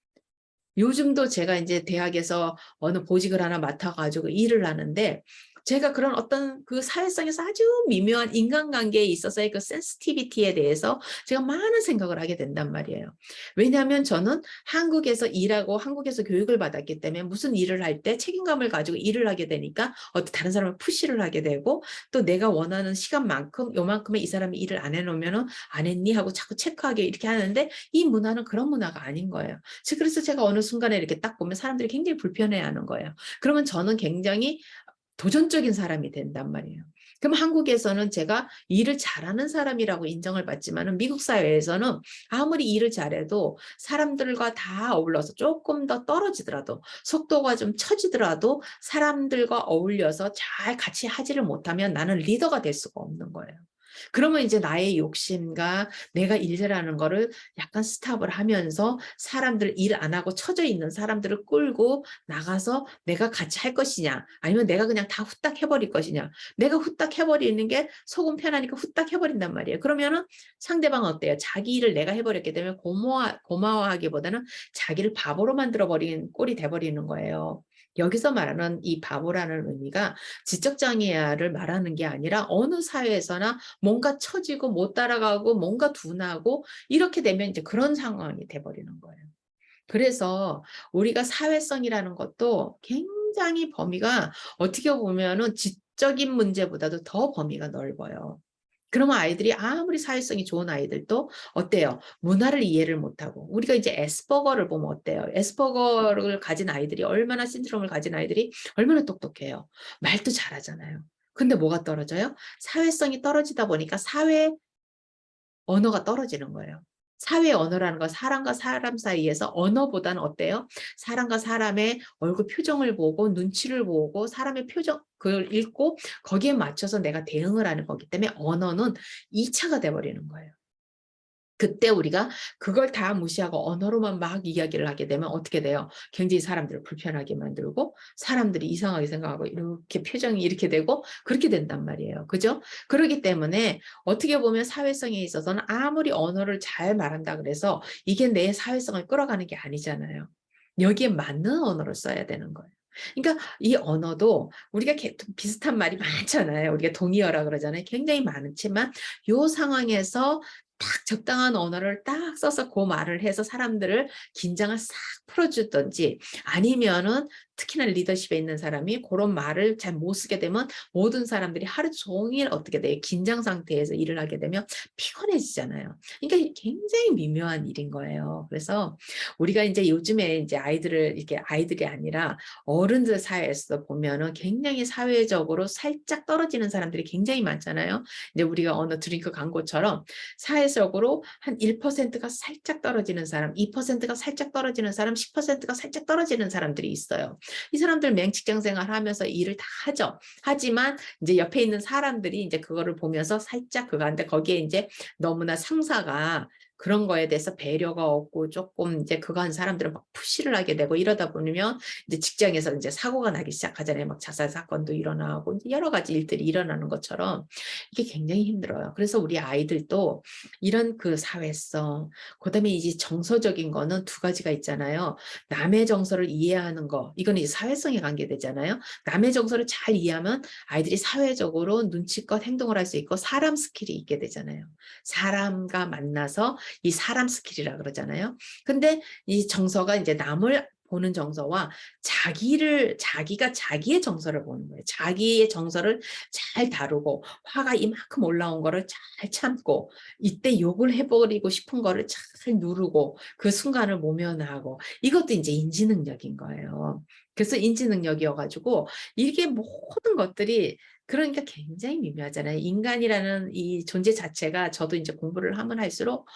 요즘도 제가 이제 대학에서 어느 보직을 하나 맡아가지고 일을 하는데 제가 그런 어떤 그 사회성에서 아주 미묘한 인간관계에 있어서의 그 센시티비티에 대해서 제가 많은 생각을 하게 된단 말이에요. 왜냐하면 저는 한국에서 일하고 한국에서 교육을 받았기 때문에 무슨 일을 할 때 책임감을 가지고 일을 하게 되니까 어떤 다른 사람을 푸시를 하게 되고 또 내가 원하는 시간만큼 요만큼의 이 사람이 일을 안 해놓으면은 안 했니 하고 자꾸 체크하게 이렇게 하는데 이 문화는 그런 문화가 아닌 거예요. 그래서 제가 어느 순간에 이렇게 딱 보면 사람들이 굉장히 불편해하는 거예요. 그러면 저는 굉장히 도전적인 사람이 된단 말이에요. 그럼 한국에서는 제가 일을 잘하는 사람이라고 인정을 받지만 미국 사회에서는 아무리 일을 잘해도 사람들과 다 어울려서 조금 더 떨어지더라도 속도가 좀 처지더라도 사람들과 어울려서 잘 같이 하지를 못하면 나는 리더가 될 수가 없는 거예요. 그러면 이제 나의 욕심과 내가 일 잘하는 거를 약간 스탑을 하면서 사람들 일 안 하고 처져 있는 사람들을 끌고 나가서 내가 같이 할 것이냐 아니면 내가 그냥 다 후딱 해버릴 것이냐. 내가 후딱 해버리는 게 속은 편하니까 후딱 해버린단 말이에요. 그러면은 상대방은 어때요? 자기 일을 내가 해버렸기 때문에 고마워하기보다는 자기를 바보로 만들어버린 꼴이 돼버리는 거예요. 여기서 말하는 이 바보라는 의미가 지적장애아를 말하는 게 아니라 어느 사회에서나 뭔가 처지고 못 따라가고 뭔가 둔하고 이렇게 되면 이제 그런 상황이 돼버리는 거예요. 그래서 우리가 사회성이라는 것도 굉장히 범위가 어떻게 보면은 지적인 문제보다도 더 범위가 넓어요. 그러면 아이들이 아무리 사회성이 좋은 아이들도 어때요? 문화를 이해를 못하고 우리가 이제 에스퍼거를 보면 어때요? 에스퍼거를 가진 아이들이 얼마나 신드롬을 가진 아이들이 얼마나 똑똑해요. 말도 잘하잖아요. 근데 뭐가 떨어져요? 사회성이 떨어지다 보니까 사회 언어가 떨어지는 거예요. 사회 언어라는 건 사람과 사람 사이에서 언어보다는 어때요? 사람과 사람의 얼굴 표정을 보고 눈치를 보고 사람의 표정 그걸 읽고 거기에 맞춰서 내가 대응을 하는 거기 때문에 언어는 2차가 돼 버리는 거예요. 그때 우리가 그걸 다 무시하고 언어로만 막 이야기를 하게 되면 어떻게 돼요? 굉장히 사람들을 불편하게 만들고 사람들이 이상하게 생각하고 이렇게 표정이 이렇게 되고 그렇게 된단 말이에요. 그죠? 그렇기 때문에 어떻게 보면 사회성에 있어서는 아무리 언어를 잘 말한다 그래서 이게 내 사회성을 끌어가는 게 아니잖아요. 여기에 맞는 언어를 써야 되는 거예요. 그러니까 이 언어도 우리가 비슷한 말이 많잖아요. 우리가 동의어라 그러잖아요. 굉장히 많지만 요 상황에서 딱 적당한 언어를 딱 써서 그 말을 해서 사람들을 긴장을 싹 풀어주든지 아니면은 특히나 리더십에 있는 사람이 그런 말을 잘 못 쓰게 되면 모든 사람들이 하루 종일 어떻게 돼요? 긴장 상태에서 일을 하게 되면 피곤해지잖아요. 그러니까 굉장히 미묘한 일인 거예요. 그래서 우리가 이제 요즘에 이제 아이들을 이렇게 아이들이 아니라 어른들 사회에서 보면은 굉장히 사회적으로 살짝 떨어지는 사람들이 굉장히 많잖아요. 이제 우리가 어느 드링크 광고처럼 사회적으로 한 1%가 살짝 떨어지는 사람, 2%가 살짝 떨어지는 사람, 10%가 살짝 떨어지는 사람들이 있어요. 이 사람들 직장 생활하면서 일을 다 하죠. 하지만 이제 옆에 있는 사람들이 이제 그거를 보면서 살짝 그거 하는데 거기에 이제 너무나 상사가 그런 거에 대해서 배려가 없고 조금 이제 그거 한 사람들은 막 푸시를 하게 되고 이러다 보면 이제 직장에서 이제 사고가 나기 시작하잖아요. 막 자살 사건도 일어나고 이제 여러 가지 일들이 일어나는 것처럼 이게 굉장히 힘들어요. 그래서 우리 아이들도 이런 그 사회성, 그다음에 이제 정서적인 거는 두 가지가 있잖아요. 남의 정서를 이해하는 거, 이거는 이제 사회성에 관계되잖아요. 남의 정서를 잘 이해하면 아이들이 사회적으로 눈치껏 행동을 할 수 있고 사람 스킬이 있게 되잖아요. 사람과 만나서 이 사람 스킬이라 그러잖아요. 근데 이 정서가 이제 남을 보는 정서와 자기가 자기의 정서를 보는 거예요. 자기의 정서를 잘 다루고 화가 이만큼 올라온 거를 잘 참고 이때 욕을 해버리고 싶은 거를 잘 누르고 그 순간을 모면하고 이것도 이제 인지 능력인 거예요. 그래서 인지 능력이어가지고 이게 모든 것들이 그러니까 굉장히 미묘하잖아요. 인간이라는 이 존재 자체가 저도 이제 공부를 하면 할수록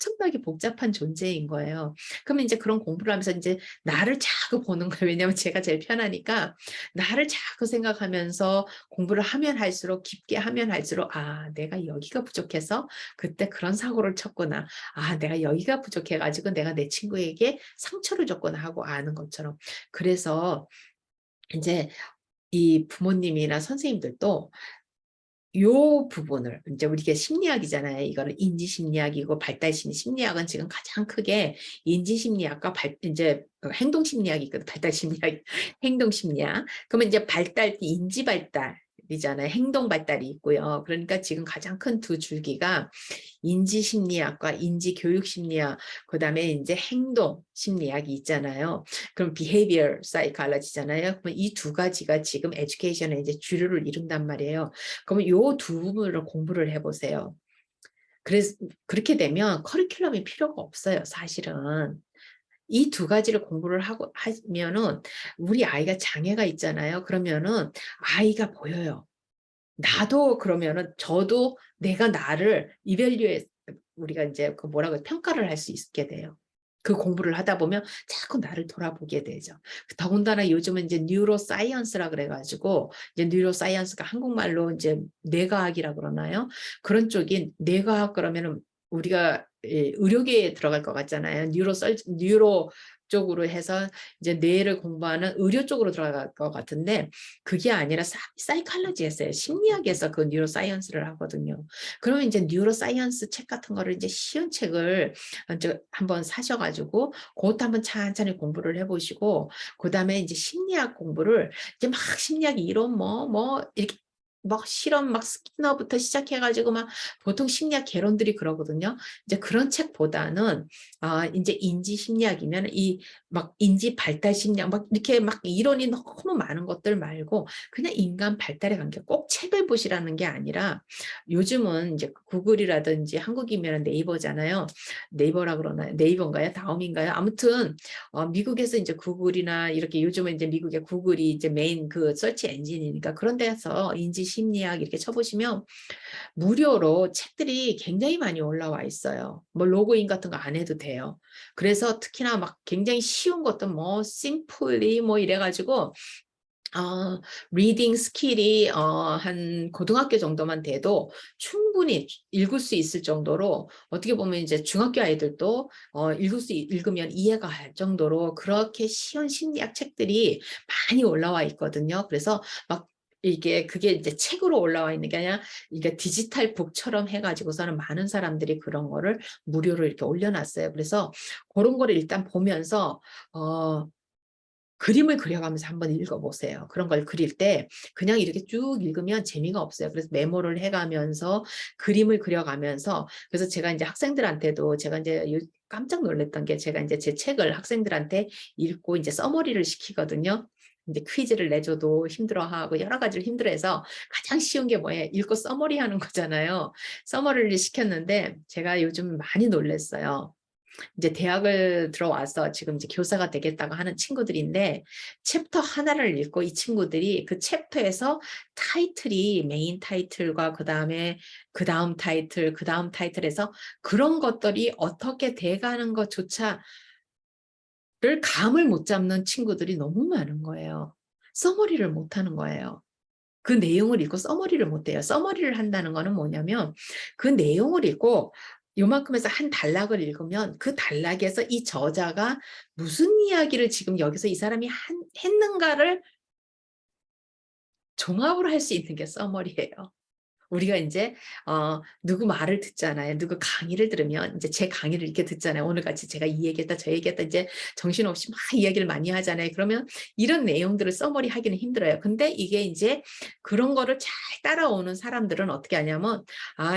엄청나게 복잡한 존재인 거예요. 그러면 이제 그런 공부를 하면서 이제 나를 자꾸 보는 거예요. 왜냐하면 제가 제일 편하니까 나를 자꾸 생각하면서 공부를 하면 할수록 깊게 하면 할수록 아, 내가 여기가 부족해서 그때 그런 사고를 쳤구나. 아, 내가 여기가 부족해 가지고 내가 내 친구에게 상처를 줬구나 하고 아는 것처럼. 그래서 이제 이 부모님이나 선생님들도 요 부분을 이제 우리가 심리학이잖아요. 이거는 인지 심리학이고 발달 심리학은 지금 가장 크게 인지 심리학과 이제 행동 심리학이 있거든. 발달 심리학, 행동 심리학. 그러면 이제 발달 인지 발달이잖아요. 행동 발달이 있고요. 그러니까 지금 가장 큰 두 줄기가 인지 심리학과 인지 교육 심리학, 그다음에 이제 행동 심리학이 있잖아요. 그럼 behavior psychology잖아요. 그럼 이 두 가지가 지금 에듀케이션에 이제 주류를 이룬단 말이에요. 그러면 요 두 부분을 공부를 해보세요. 그래서 그렇게 되면 커리큘럼이 필요가 없어요, 사실은. 이 두 가지를 공부를 하고 하면은 우리 아이가 장애가 있잖아요. 그러면은 아이가 보여요. 나도 그러면은 저도 내가 나를 이밸류에 우리가 이제 그 뭐라고 평가를 할 수 있게 돼요. 그 공부를 하다 보면 자꾸 나를 돌아보게 되죠. 더군다나 요즘은 이제 뉴로사이언스라 그래가지고 이제 뉴로사이언스가 한국말로 이제 뇌과학이라 그러나요? 그런 쪽인 뇌과학 그러면은 우리가 의료계에 들어갈 것 같잖아요. 뉴로 쪽으로 해서 이제 뇌를 공부하는 의료 쪽으로 들어갈 것 같은데 그게 아니라 사이칼로지에서요. 심리학에서 그 뉴로사이언스를 하거든요. 그러면 이제 뉴로사이언스 책 같은 거를 이제 쉬운 책을 이제 한번 사셔가지고 그것도 한번 천천히 공부를 해보시고 그다음에 이제 심리학 공부를 이제 막 심리학 이론 뭐 이렇게 막 실험 막 스키너부터 시작해가지고 막 보통 심리학 개론들이 그러거든요. 이제 그런 책보다는 이제 인지 심리학이면 이 막 인지 발달 심리학 막 이렇게 막 이론이 너무 많은 것들 말고 그냥 인간 발달에 관계 꼭 책을 보시라는 게 아니라 요즘은 이제 구글이라든지 한국이면 네이버잖아요. 네이버라 그러나요? 네이버인가요? 다음인가요? 아무튼 미국에서 이제 구글이나 이렇게 요즘은 이제 미국의 구글이 이제 메인 그 서치 엔진이니까 그런 데서 인지 심리학 이렇게 쳐보시면 무료로 책들이 굉장히 많이 올라와 있어요. 뭐 로그인 같은 거 안 해도 돼요. 그래서 특히나 막 굉장히 쉬운 것도 뭐 심플리 뭐 이래가지고 리딩 스킬이 한 고등학교 정도만 돼도 충분히 읽을 수 있을 정도로 어떻게 보면 이제 중학교 아이들도 읽으면 이해가 할 정도로 그렇게 쉬운 심리학 책들이 많이 올라와 있거든요. 그래서 막 그게 이제 책으로 올라와 있는 게 아니라 이게 디지털 북처럼 해가지고서는 많은 사람들이 그런 거를 무료로 이렇게 올려놨어요. 그래서 그런 거를 일단 보면서 그림을 그려가면서 한번 읽어보세요. 그런 걸 그릴 때 그냥 이렇게 쭉 읽으면 재미가 없어요. 그래서 메모를 해가면서 그림을 그려가면서 그래서 제가 이제 학생들한테도 제가 이제 깜짝 놀랐던 게 제가 이제 제 책을 학생들한테 읽고 이제 서머리를 시키거든요. 이제 퀴즈를 내줘도 힘들어하고 여러 가지를 힘들어해서 가장 쉬운 게 뭐예요? 읽고 서머리 하는 거잖아요. 서머리를 시켰는데 제가 요즘 많이 놀랐어요. 이제 대학을 들어와서 지금 이제 교사가 되겠다고 하는 친구들인데 챕터 하나를 읽고 이 친구들이 그 챕터에서 타이틀이 메인 타이틀과 그다음 타이틀 그다음 타이틀에서 그런 것들이 어떻게 돼가는 것조차를 감을 못 잡는 친구들이 너무 많은 거예요. 써머리를 못 하는 거예요. 그 내용을 읽고 써머리를 못 해요. 써머리를 한다는 거는 뭐냐면 그 내용을 읽고 요만큼에서 한 단락을 읽으면 그 단락에서 이 저자가 무슨 이야기를 지금 여기서 이 사람이 했는가를 종합을 할 수 있는 게 써머리예요. 우리가 이제 누구 말을 듣잖아요. 누구 강의를 들으면 이제 제 강의를 이렇게 듣잖아요. 오늘같이 제가 이 얘기했다 저 얘기했다 이제 정신없이 막 이야기를 많이 하잖아요. 그러면 이런 내용들을 써머리 하기는 힘들어요. 근데 이게 이제 그런 거를 잘 따라오는 사람들은 어떻게 하냐면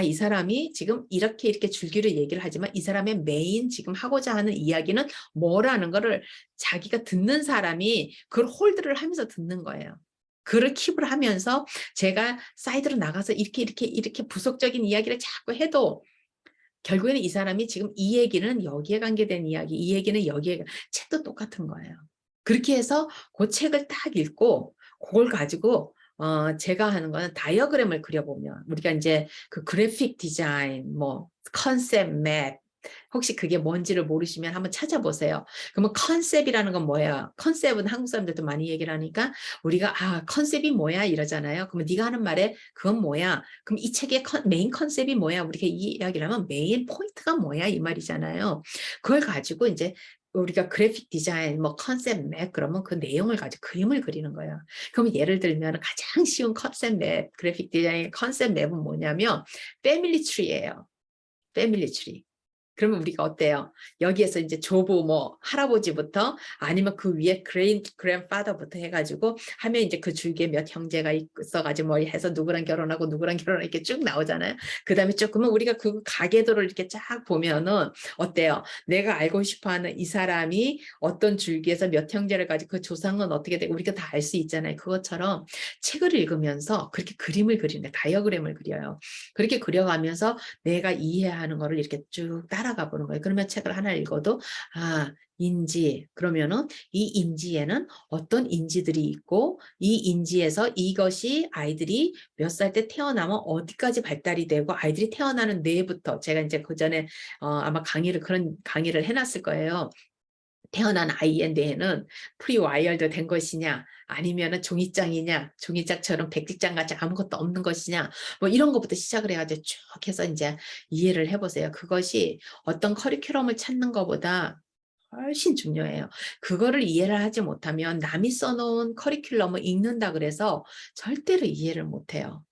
이 사람이 지금 이렇게 줄기로 얘기를 하지만 이 사람의 메인 지금 하고자 하는 이야기는 뭐라는 거를 자기가 듣는 사람이 그걸 홀드를 하면서 듣는 거예요. 그를 킵을 하면서 제가 사이드로 나가서 이렇게 부속적인 이야기를 자꾸 해도 결국에는 이 사람이 지금 이 얘기는 여기에 관계된 이야기, 이 얘기는 여기에 책도 똑같은 거예요. 그렇게 해서 그 책을 딱 읽고 그걸 가지고 제가 하는 거는 다이어그램을 그려보면 우리가 이제 그 그래픽 디자인, 뭐 컨셉 맵 혹시 그게 뭔지를 모르시면 한번 찾아보세요. 그러면 컨셉이라는 건 뭐예요? 컨셉은 한국 사람들도 많이 얘기를 하니까 우리가 컨셉이 뭐야 이러잖아요. 그러면 네가 하는 말에 그건 뭐야? 그럼 이 책의 메인 컨셉이 뭐야? 우리가 이 이야기를 하면 메인 포인트가 뭐야? 이 말이잖아요. 그걸 가지고 이제 우리가 그래픽 디자인, 뭐 컨셉 맵 그러면 그 내용을 가지고 그림을 그리는 거예요. 그럼 예를 들면 가장 쉬운 컨셉 맵, 그래픽 디자인 컨셉 맵은 뭐냐면 패밀리 트리예요. 패밀리 트리. 그러면 우리가 어때요? 여기에서 이제 조부 뭐 할아버지부터 아니면 그 위에 그랜파더부터 해가지고 하면 이제 그 줄기에 몇 형제가 있어가지고 뭐 해서 누구랑 결혼하고 누구랑 결혼하고 이렇게 쭉 나오잖아요. 그 다음에 쭉 그러면 우리가 그 가계도를 이렇게 쫙 보면은 어때요? 내가 알고 싶어하는 이 사람이 어떤 줄기에서 몇 형제를 가지고 그 조상은 어떻게 되고 우리가 다 알 수 있잖아요. 그것처럼 책을 읽으면서 그렇게 그림을 그리는데 다이어그램을 그려요. 그렇게 그려가면서 내가 이해하는 거를 이렇게 쭉 따라가 보는 거예요. 그러면 책을 하나 읽어도 인지 그러면은 이 인지에는 어떤 인지들이 있고 이 인지에서 이것이 아이들이 몇 살 때 태어나면 어디까지 발달이 되고 아이들이 태어나는 뇌부터 제가 이제 그 전에 아마 그런 강의를 해놨을 거예요. 태어난 아이의 뇌는 프리와이어드 된 것이냐 아니면 종이장이냐 종이장처럼 백지장 같이 아무것도 없는 것이냐 뭐 이런 것부터 시작을 해가지고 쭉 해서 이제 이해를 해보세요. 그것이 어떤 커리큘럼을 찾는 것보다 훨씬 중요해요. 그거를 이해를 하지 못하면 남이 써놓은 커리큘럼을 읽는다 그래서 절대로 이해를 못해요.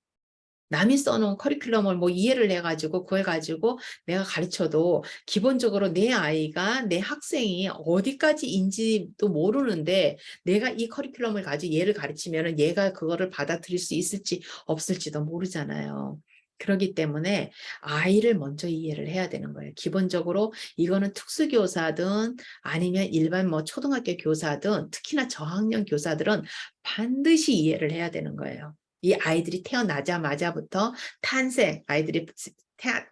남이 써놓은 커리큘럼을 뭐 이해를 해가지고 그걸 가지고 내가 가르쳐도 기본적으로 내 아이가 내 학생이 어디까지인지도 모르는데 내가 이 커리큘럼을 가지고 얘를 가르치면 얘가 그거를 받아들일 수 있을지 없을지도 모르잖아요. 그렇기 때문에 아이를 먼저 이해를 해야 되는 거예요. 기본적으로 이거는 특수교사든 아니면 일반 뭐 초등학교 교사든 특히나 저학년 교사들은 반드시 이해를 해야 되는 거예요. 이 아이들이 태어나자마자부터 탄생, 아이들이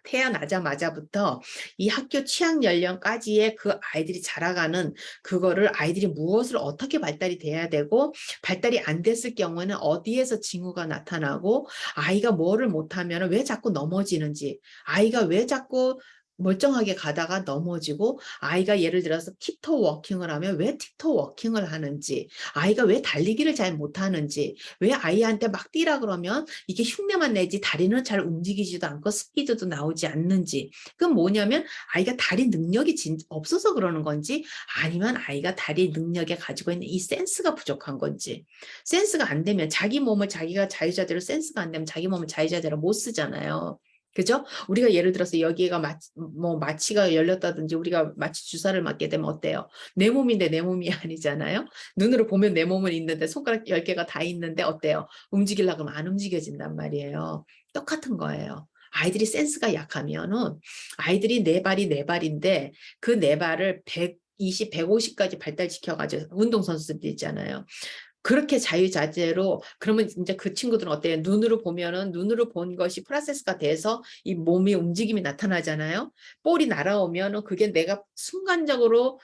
태어나자마자부터 이 학교 취학 연령까지의 그 아이들이 자라가는 그거를 아이들이 무엇을 어떻게 발달이 돼야 되고 발달이 안 됐을 경우에는 어디에서 징후가 나타나고 아이가 뭐를 못하면 왜 자꾸 넘어지는지 아이가 왜 자꾸 멀쩡하게 가다가 넘어지고 아이가 예를 들어서 tiptoe 워킹을 하면 왜 tiptoe 워킹을 하는지 아이가 왜 달리기를 잘 못하는지 왜 아이한테 막 뛰라 그러면 이게 흉내만 내지 다리는 잘 움직이지도 않고 스피드도 나오지 않는지 그건 뭐냐면 아이가 다리 능력이 없어서 그러는 건지 아니면 아이가 다리 능력에 가지고 있는 이 센스가 부족한 건지 센스가 안 되면 자기 몸을 자기가 자유자재로 센스가 안 되면 자기 몸을 자유자재로 못 쓰잖아요. 그죠? 우리가 예를 들어서 여기가 마취가 열렸다든지 우리가 마취 주사를 맞게 되면 어때요? 내 몸인데 내 몸이 아니잖아요. 눈으로 보면 내 몸은 있는데 손가락 10개가 다 있는데 어때요? 움직이려고 하면 안 움직여진단 말이에요. 똑같은 거예요. 아이들이 센스가 약하면은 아이들이 네 발이 네 발인데 그 네 발을 120, 150까지 발달시켜가지고 운동선수들 있잖아요. 그렇게 자유자재로 그러면 이제 그 친구들은 어때요? 눈으로 보면은 눈으로 본 것이 프로세스가 돼서 이 몸의 움직임이 나타나잖아요. 볼이 날아오면은 그게 내가 순간적으로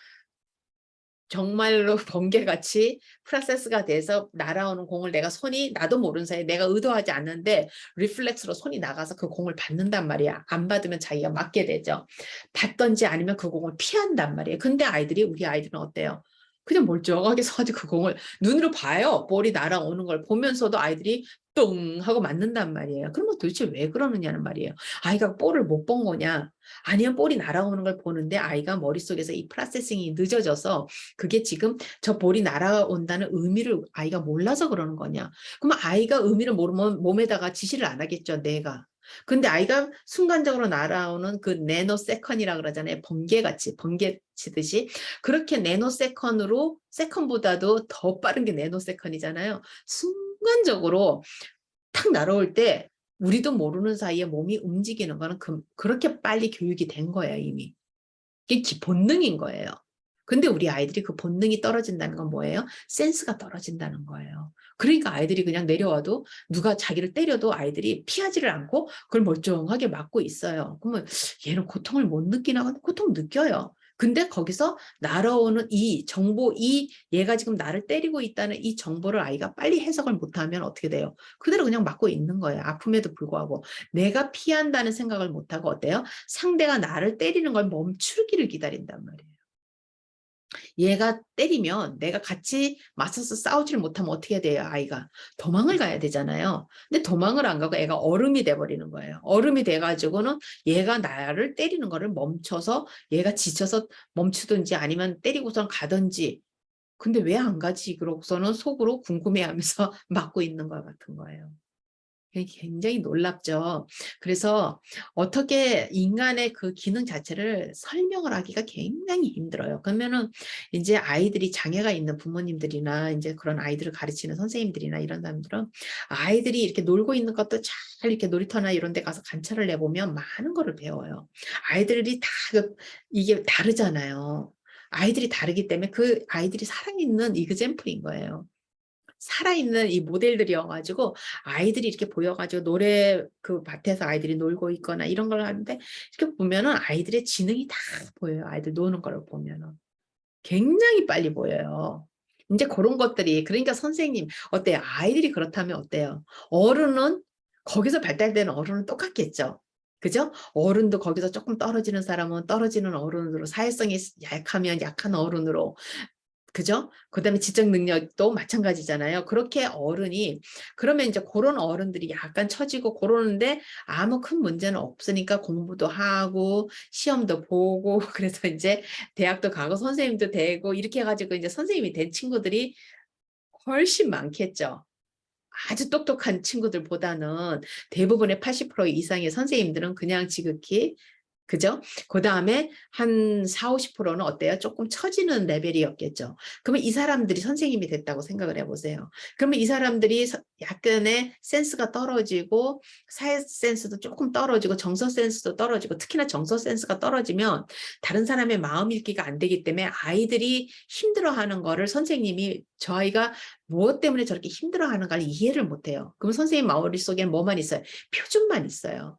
정말로 번개같이 프로세스가 돼서 날아오는 공을 내가 손이 나도 모르는 사이에 내가 의도하지 않는데 리플렉스로 손이 나가서 그 공을 받는단 말이야. 안 받으면 자기가 맞게 되죠. 받던지 아니면 그 공을 피한단 말이에요. 근데 우리 아이들은 어때요? 그냥 멀쩡하게 서가지고 그 공을 눈으로 봐요. 볼이 날아오는 걸 보면서도 아이들이 뚱 하고 맞는단 말이에요. 그러면 도대체 왜 그러느냐는 말이에요. 아이가 볼을 못 본 거냐? 아니면 볼이 날아오는 걸 보는데 아이가 머릿속에서 이 프로세싱이 늦어져서 그게 지금 저 볼이 날아온다는 의미를 아이가 몰라서 그러는 거냐. 그러면 아이가 의미를 모르면 몸에다가 지시를 안 하겠죠. 내가. 근데 아이가 순간적으로 날아오는 그 네노 세컨이라 그러잖아요. 번개 치듯이 그렇게 네노 세컨으로 세컨보다도 더 빠른 게 네노 세컨이잖아요. 순간적으로 탁 날아올 때 우리도 모르는 사이에 몸이 움직이는 거는 그렇게 빨리 교육이 된 거예요, 이미. 이게 본능인 거예요. 근데 우리 아이들이 그 본능이 떨어진다는 건 뭐예요? 센스가 떨어진다는 거예요. 그러니까 아이들이 그냥 내려와도 누가 자기를 때려도 아이들이 피하지를 않고 그걸 멀쩡하게 맞고 있어요. 그러면 얘는 고통을 못 느끼나? 고통 느껴요. 근데 거기서 날아오는 이 정보, 이 얘가 지금 나를 때리고 있다는 이 정보를 아이가 빨리 해석을 못하면 어떻게 돼요? 그대로 그냥 맞고 있는 거예요. 아픔에도 불구하고. 내가 피한다는 생각을 못하고 어때요? 상대가 나를 때리는 걸 멈추기를 기다린단 말이에요. 얘가 때리면 내가 같이 맞서서 싸우지를 못하면 어떻게 돼요, 아이가? 도망을 가야 되잖아요. 근데 도망을 안 가고 애가 얼음이 돼버리는 거예요. 얼음이 돼가지고는 얘가 나를 때리는 거를 멈춰서 얘가 지쳐서 멈추든지 아니면 때리고선 가든지. 근데 왜 안 가지? 그러고서는 속으로 궁금해하면서 맞고 있는 것 같은 거예요. 굉장히 놀랍죠. 그래서 어떻게 인간의 그 기능 자체를 설명을 하기가 굉장히 힘들어요. 그러면은 이제 아이들이 장애가 있는 부모님들이나 이제 그런 아이들을 가르치는 선생님들이나 이런 사람들은 아이들이 이렇게 놀고 있는 것도 잘 이렇게 놀이터나 이런 데 가서 관찰을 해보면 많은 거를 배워요. 아이들이 다 이게 다르잖아요. 아이들이 다르기 때문에 그 아이들이 살아있는 이그젬플인 거예요. 살아있는 이 모델들이어가지고 아이들이 이렇게 보여가지고 노래 그 밭에서 아이들이 놀고 있거나 이런 걸 하는데 이렇게 보면은 아이들의 지능이 다 보여요. 아이들 노는 걸 보면은. 굉장히 빨리 보여요. 이제 그런 것들이 그러니까 선생님 어때요? 아이들이 그렇다면 어때요? 어른은 거기서 발달되는 어른은 똑같겠죠. 그죠? 어른도 거기서 조금 떨어지는 사람은 떨어지는 어른으로 사회성이 약하면 약한 어른으로 그죠? 그다음에 지적 능력도 마찬가지잖아요. 그렇게 어른이 그러면 이제 그런 어른들이 약간 처지고 그러는데 아무 큰 문제는 없으니까 공부도 하고 시험도 보고 그래서 이제 대학도 가고 선생님도 되고 이렇게 해 가지고 이제 선생님이 된 친구들이 훨씬 많겠죠. 아주 똑똑한 친구들보다는 대부분의 80% 이상의 선생님들은 그냥 지극히 그죠? 그다음에 한 40~50%는 어때요? 조금 처지는 레벨이었겠죠. 그러면 이 사람들이 선생님이 됐다고 생각을 해 보세요. 그러면 이 사람들이 약간의 센스가 떨어지고 사회 센스도 조금 떨어지고 정서 센스도 떨어지고 특히나 정서 센스가 떨어지면 다른 사람의 마음 읽기가 안 되기 때문에 아이들이 힘들어하는 거를 선생님이 저 아이가 무엇 때문에 저렇게 힘들어하는가를 이해를 못 해요. 그럼 선생님 머릿속에는 뭐만 있어요? 표준만 있어요.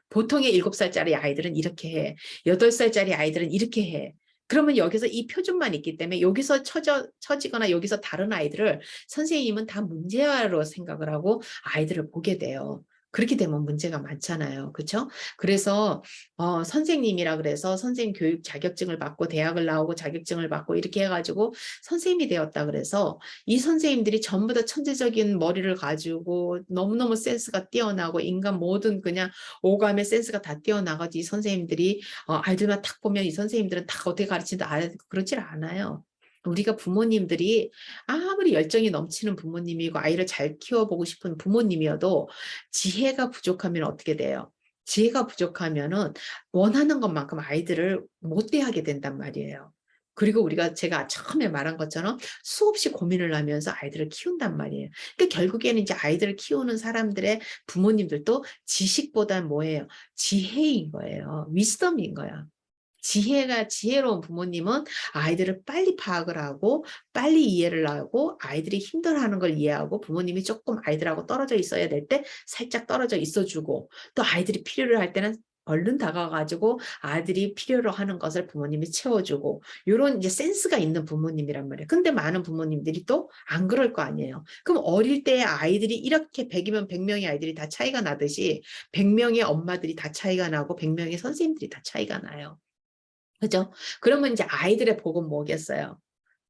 보통의 7살짜리 아이들은 이렇게 해. 8살짜리 아이들은 이렇게 해. 그러면 여기서 이 표준만 있기 때문에 여기서 처지거나 여기서 다른 아이들을 선생님은 다 문제아로 생각을 하고 아이들을 보게 돼요. 그렇게 되면 문제가 많잖아요. 그렇죠? 그래서 선생님이라 그래서 선생님 교육 자격증을 받고 대학을 나오고 자격증을 받고 이렇게 해가지고 선생님이 되었다 그래서 이 선생님들이 전부 다 천재적인 머리를 가지고 너무너무 센스가 뛰어나고 인간 모든 그냥 오감의 센스가 다 뛰어나가지 이 선생님들이 아이들만 탁 보면 이 선생님들은 다 어떻게 가르치는지 알아야 되고 그렇질 않아요. 우리가 부모님들이 아무리 열정이 넘치는 부모님이고 아이를 잘 키워보고 싶은 부모님이어도 지혜가 부족하면 어떻게 돼요? 지혜가 부족하면은 원하는 것만큼 아이들을 못돼 하게 된단 말이에요. 그리고 우리가 제가 처음에 말한 것처럼 수없이 고민을 하면서 아이들을 키운단 말이에요. 그러니까 결국에는 이제 아이들을 키우는 사람들의 부모님들도 지식보단 뭐예요? 지혜인 거예요. 위스덤인 거야. 지혜로운 부모님은 아이들을 빨리 파악을 하고 빨리 이해를 하고 아이들이 힘들어하는 걸 이해하고 부모님이 조금 아이들하고 떨어져 있어야 될 때 살짝 떨어져 있어주고 또 아이들이 필요로 할 때는 얼른 다가가가지고 아들이 필요로 하는 것을 부모님이 채워주고 이런 이제 센스가 있는 부모님이란 말이에요. 근데 많은 부모님들이 또 안 그럴 거 아니에요. 그럼 어릴 때 아이들이 이렇게 100이면 100명의 아이들이 다 차이가 나듯이 100명의 엄마들이 다 차이가 나고 100명의 선생님들이 다 차이가 나요. 그죠? 그러면 이제 아이들의 복은 뭐겠어요?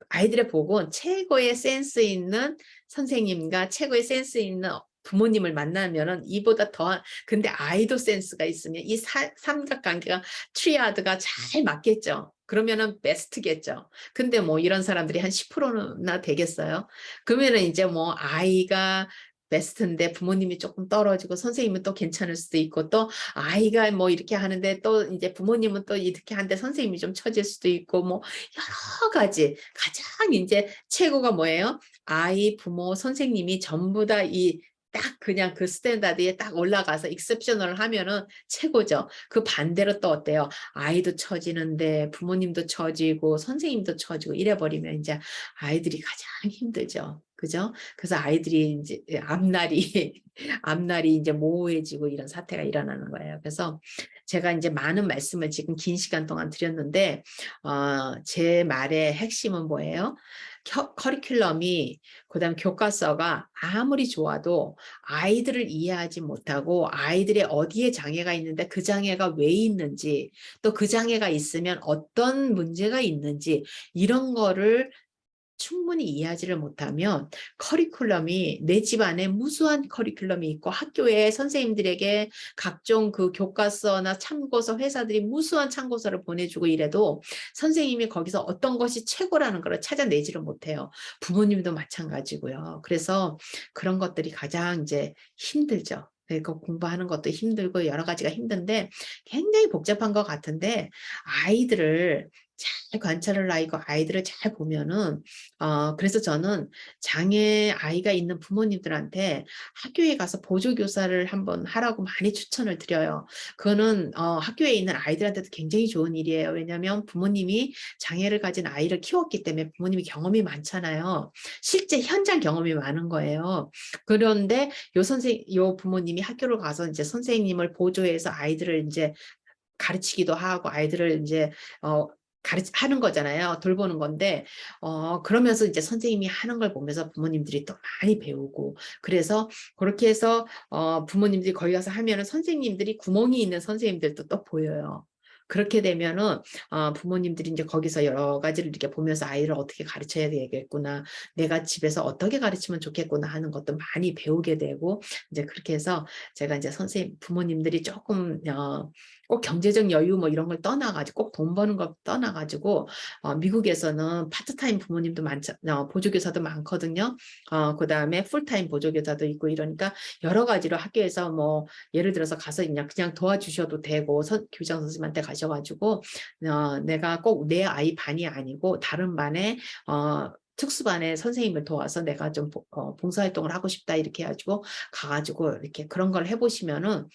아이들의 복은 최고의 센스 있는 선생님과 최고의 센스 있는 부모님을 만나면은 이보다 더한 근데 아이도 센스가 있으면 이 삼각관계가 트리아드가 잘 맞겠죠. 그러면은 베스트겠죠. 근데 뭐 이런 사람들이 한 10%나 되겠어요. 그러면은 이제 뭐 아이가 베스트인데 부모님이 조금 떨어지고 선생님은 또 괜찮을 수도 있고 또 아이가 뭐 이렇게 하는데 또 이제 부모님은 또 이렇게 하는데 선생님이 좀 처질 수도 있고 뭐 여러 가지 가장 이제 최고가 뭐예요? 아이, 부모, 선생님이 전부 다 이 딱 그냥 그 스탠다드에 딱 올라가서 익셉셔널을 하면은 최고죠. 그 반대로 또 어때요? 아이도 처지는데 부모님도 처지고 선생님도 처지고 이래 버리면 이제 아이들이 가장 힘들죠. 그죠? 그래서 아이들이 이제 앞날이 앞날이 이제 모호해지고 이런 사태가 일어나는 거예요. 그래서 제가 이제 많은 말씀을 지금 긴 시간 동안 드렸는데 제 말의 핵심은 뭐예요? 커리큘럼이 그다음 교과서가 아무리 좋아도 아이들을 이해하지 못하고 아이들의 어디에 장애가 있는데 그 장애가 왜 있는지 또 그 장애가 있으면 어떤 문제가 있는지 이런 거를 충분히 이해하지를 못하면 커리큘럼이 내 집안에 무수한 커리큘럼이 있고 학교에 선생님들에게 각종 그 교과서나 참고서 회사들이 무수한 참고서를 보내주고 이래도 선생님이 거기서 어떤 것이 최고라는 걸 찾아내지를 못해요. 부모님도 마찬가지고요. 그래서 그런 것들이 가장 이제 힘들죠. 그 공부하는 것도 힘들고 여러 가지가 힘든데 굉장히 복잡한 것 같은데 아이들을 잘 관찰을 하고 아이들을 잘 보면은 그래서 저는 장애 아이가 있는 부모님들한테 학교에 가서 보조교사를 한번 하라고 많이 추천을 드려요. 그거는 학교에 있는 아이들한테도 굉장히 좋은 일이에요. 왜냐하면 부모님이 장애를 가진 아이를 키웠기 때문에 부모님이 경험이 많잖아요. 실제 현장 경험이 많은 거예요. 그런데 요 부모님이 학교를 가서 이제 선생님을 보조해서 아이들을 이제 가르치기도 하고 아이들을 이제 하는 거잖아요. 돌보는 건데 그러면서 이제 선생님이 하는 걸 보면서 부모님들이 또 많이 배우고 그래서 그렇게 해서 부모님들이 거기 가서 하면은 선생님들이 구멍이 있는 선생님들도 또 보여요. 그렇게 되면은 부모님들이 이제 거기서 여러 가지를 이렇게 보면서 아이를 어떻게 가르쳐야 되겠구나, 내가 집에서 어떻게 가르치면 좋겠구나 하는 것도 많이 배우게 되고 이제 그렇게 해서 제가 이제 부모님들이 조금 꼭 경제적 여유 뭐 이런 걸 떠나가지고 꼭 돈 버는 걸 떠나가지고 미국에서는 파트타임 부모님도 보조교사도 많거든요. 그다음에 풀타임 보조교사도 있고 이러니까 여러 가지로 학교에서 뭐 예를 들어서 가서 그냥 도와주셔도 되고 교장 선생님한테 가셔가지고 내가 꼭 내 아이 반이 아니고 다른 반에 특수반의 선생님을 도와서 내가 좀 봉사활동을 하고 싶다 이렇게 해가지고 가가지고 이렇게 그런 걸 해보시면은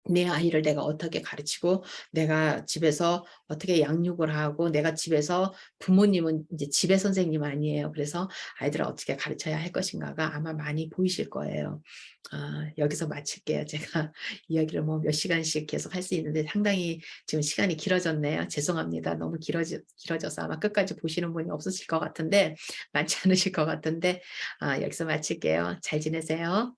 내 아이를 내가 어떻게 가르치고 내가 집에서 어떻게 양육을 하고 내가 집에서 부모님은 이제 집의 선생님 아니에요. 그래서 아이들을 어떻게 가르쳐야 할 것인가가 아마 많이 보이실 거예요. 여기서 마칠게요. 제가 이야기를 뭐 몇 시간씩 계속 할 수 있는데 상당히 지금 시간이 길어졌네요. 죄송합니다. 너무 길어져서 아마 끝까지 보시는 분이 없으실 것 같은데 많지 않으실 것 같은데 여기서 마칠게요. 잘 지내세요.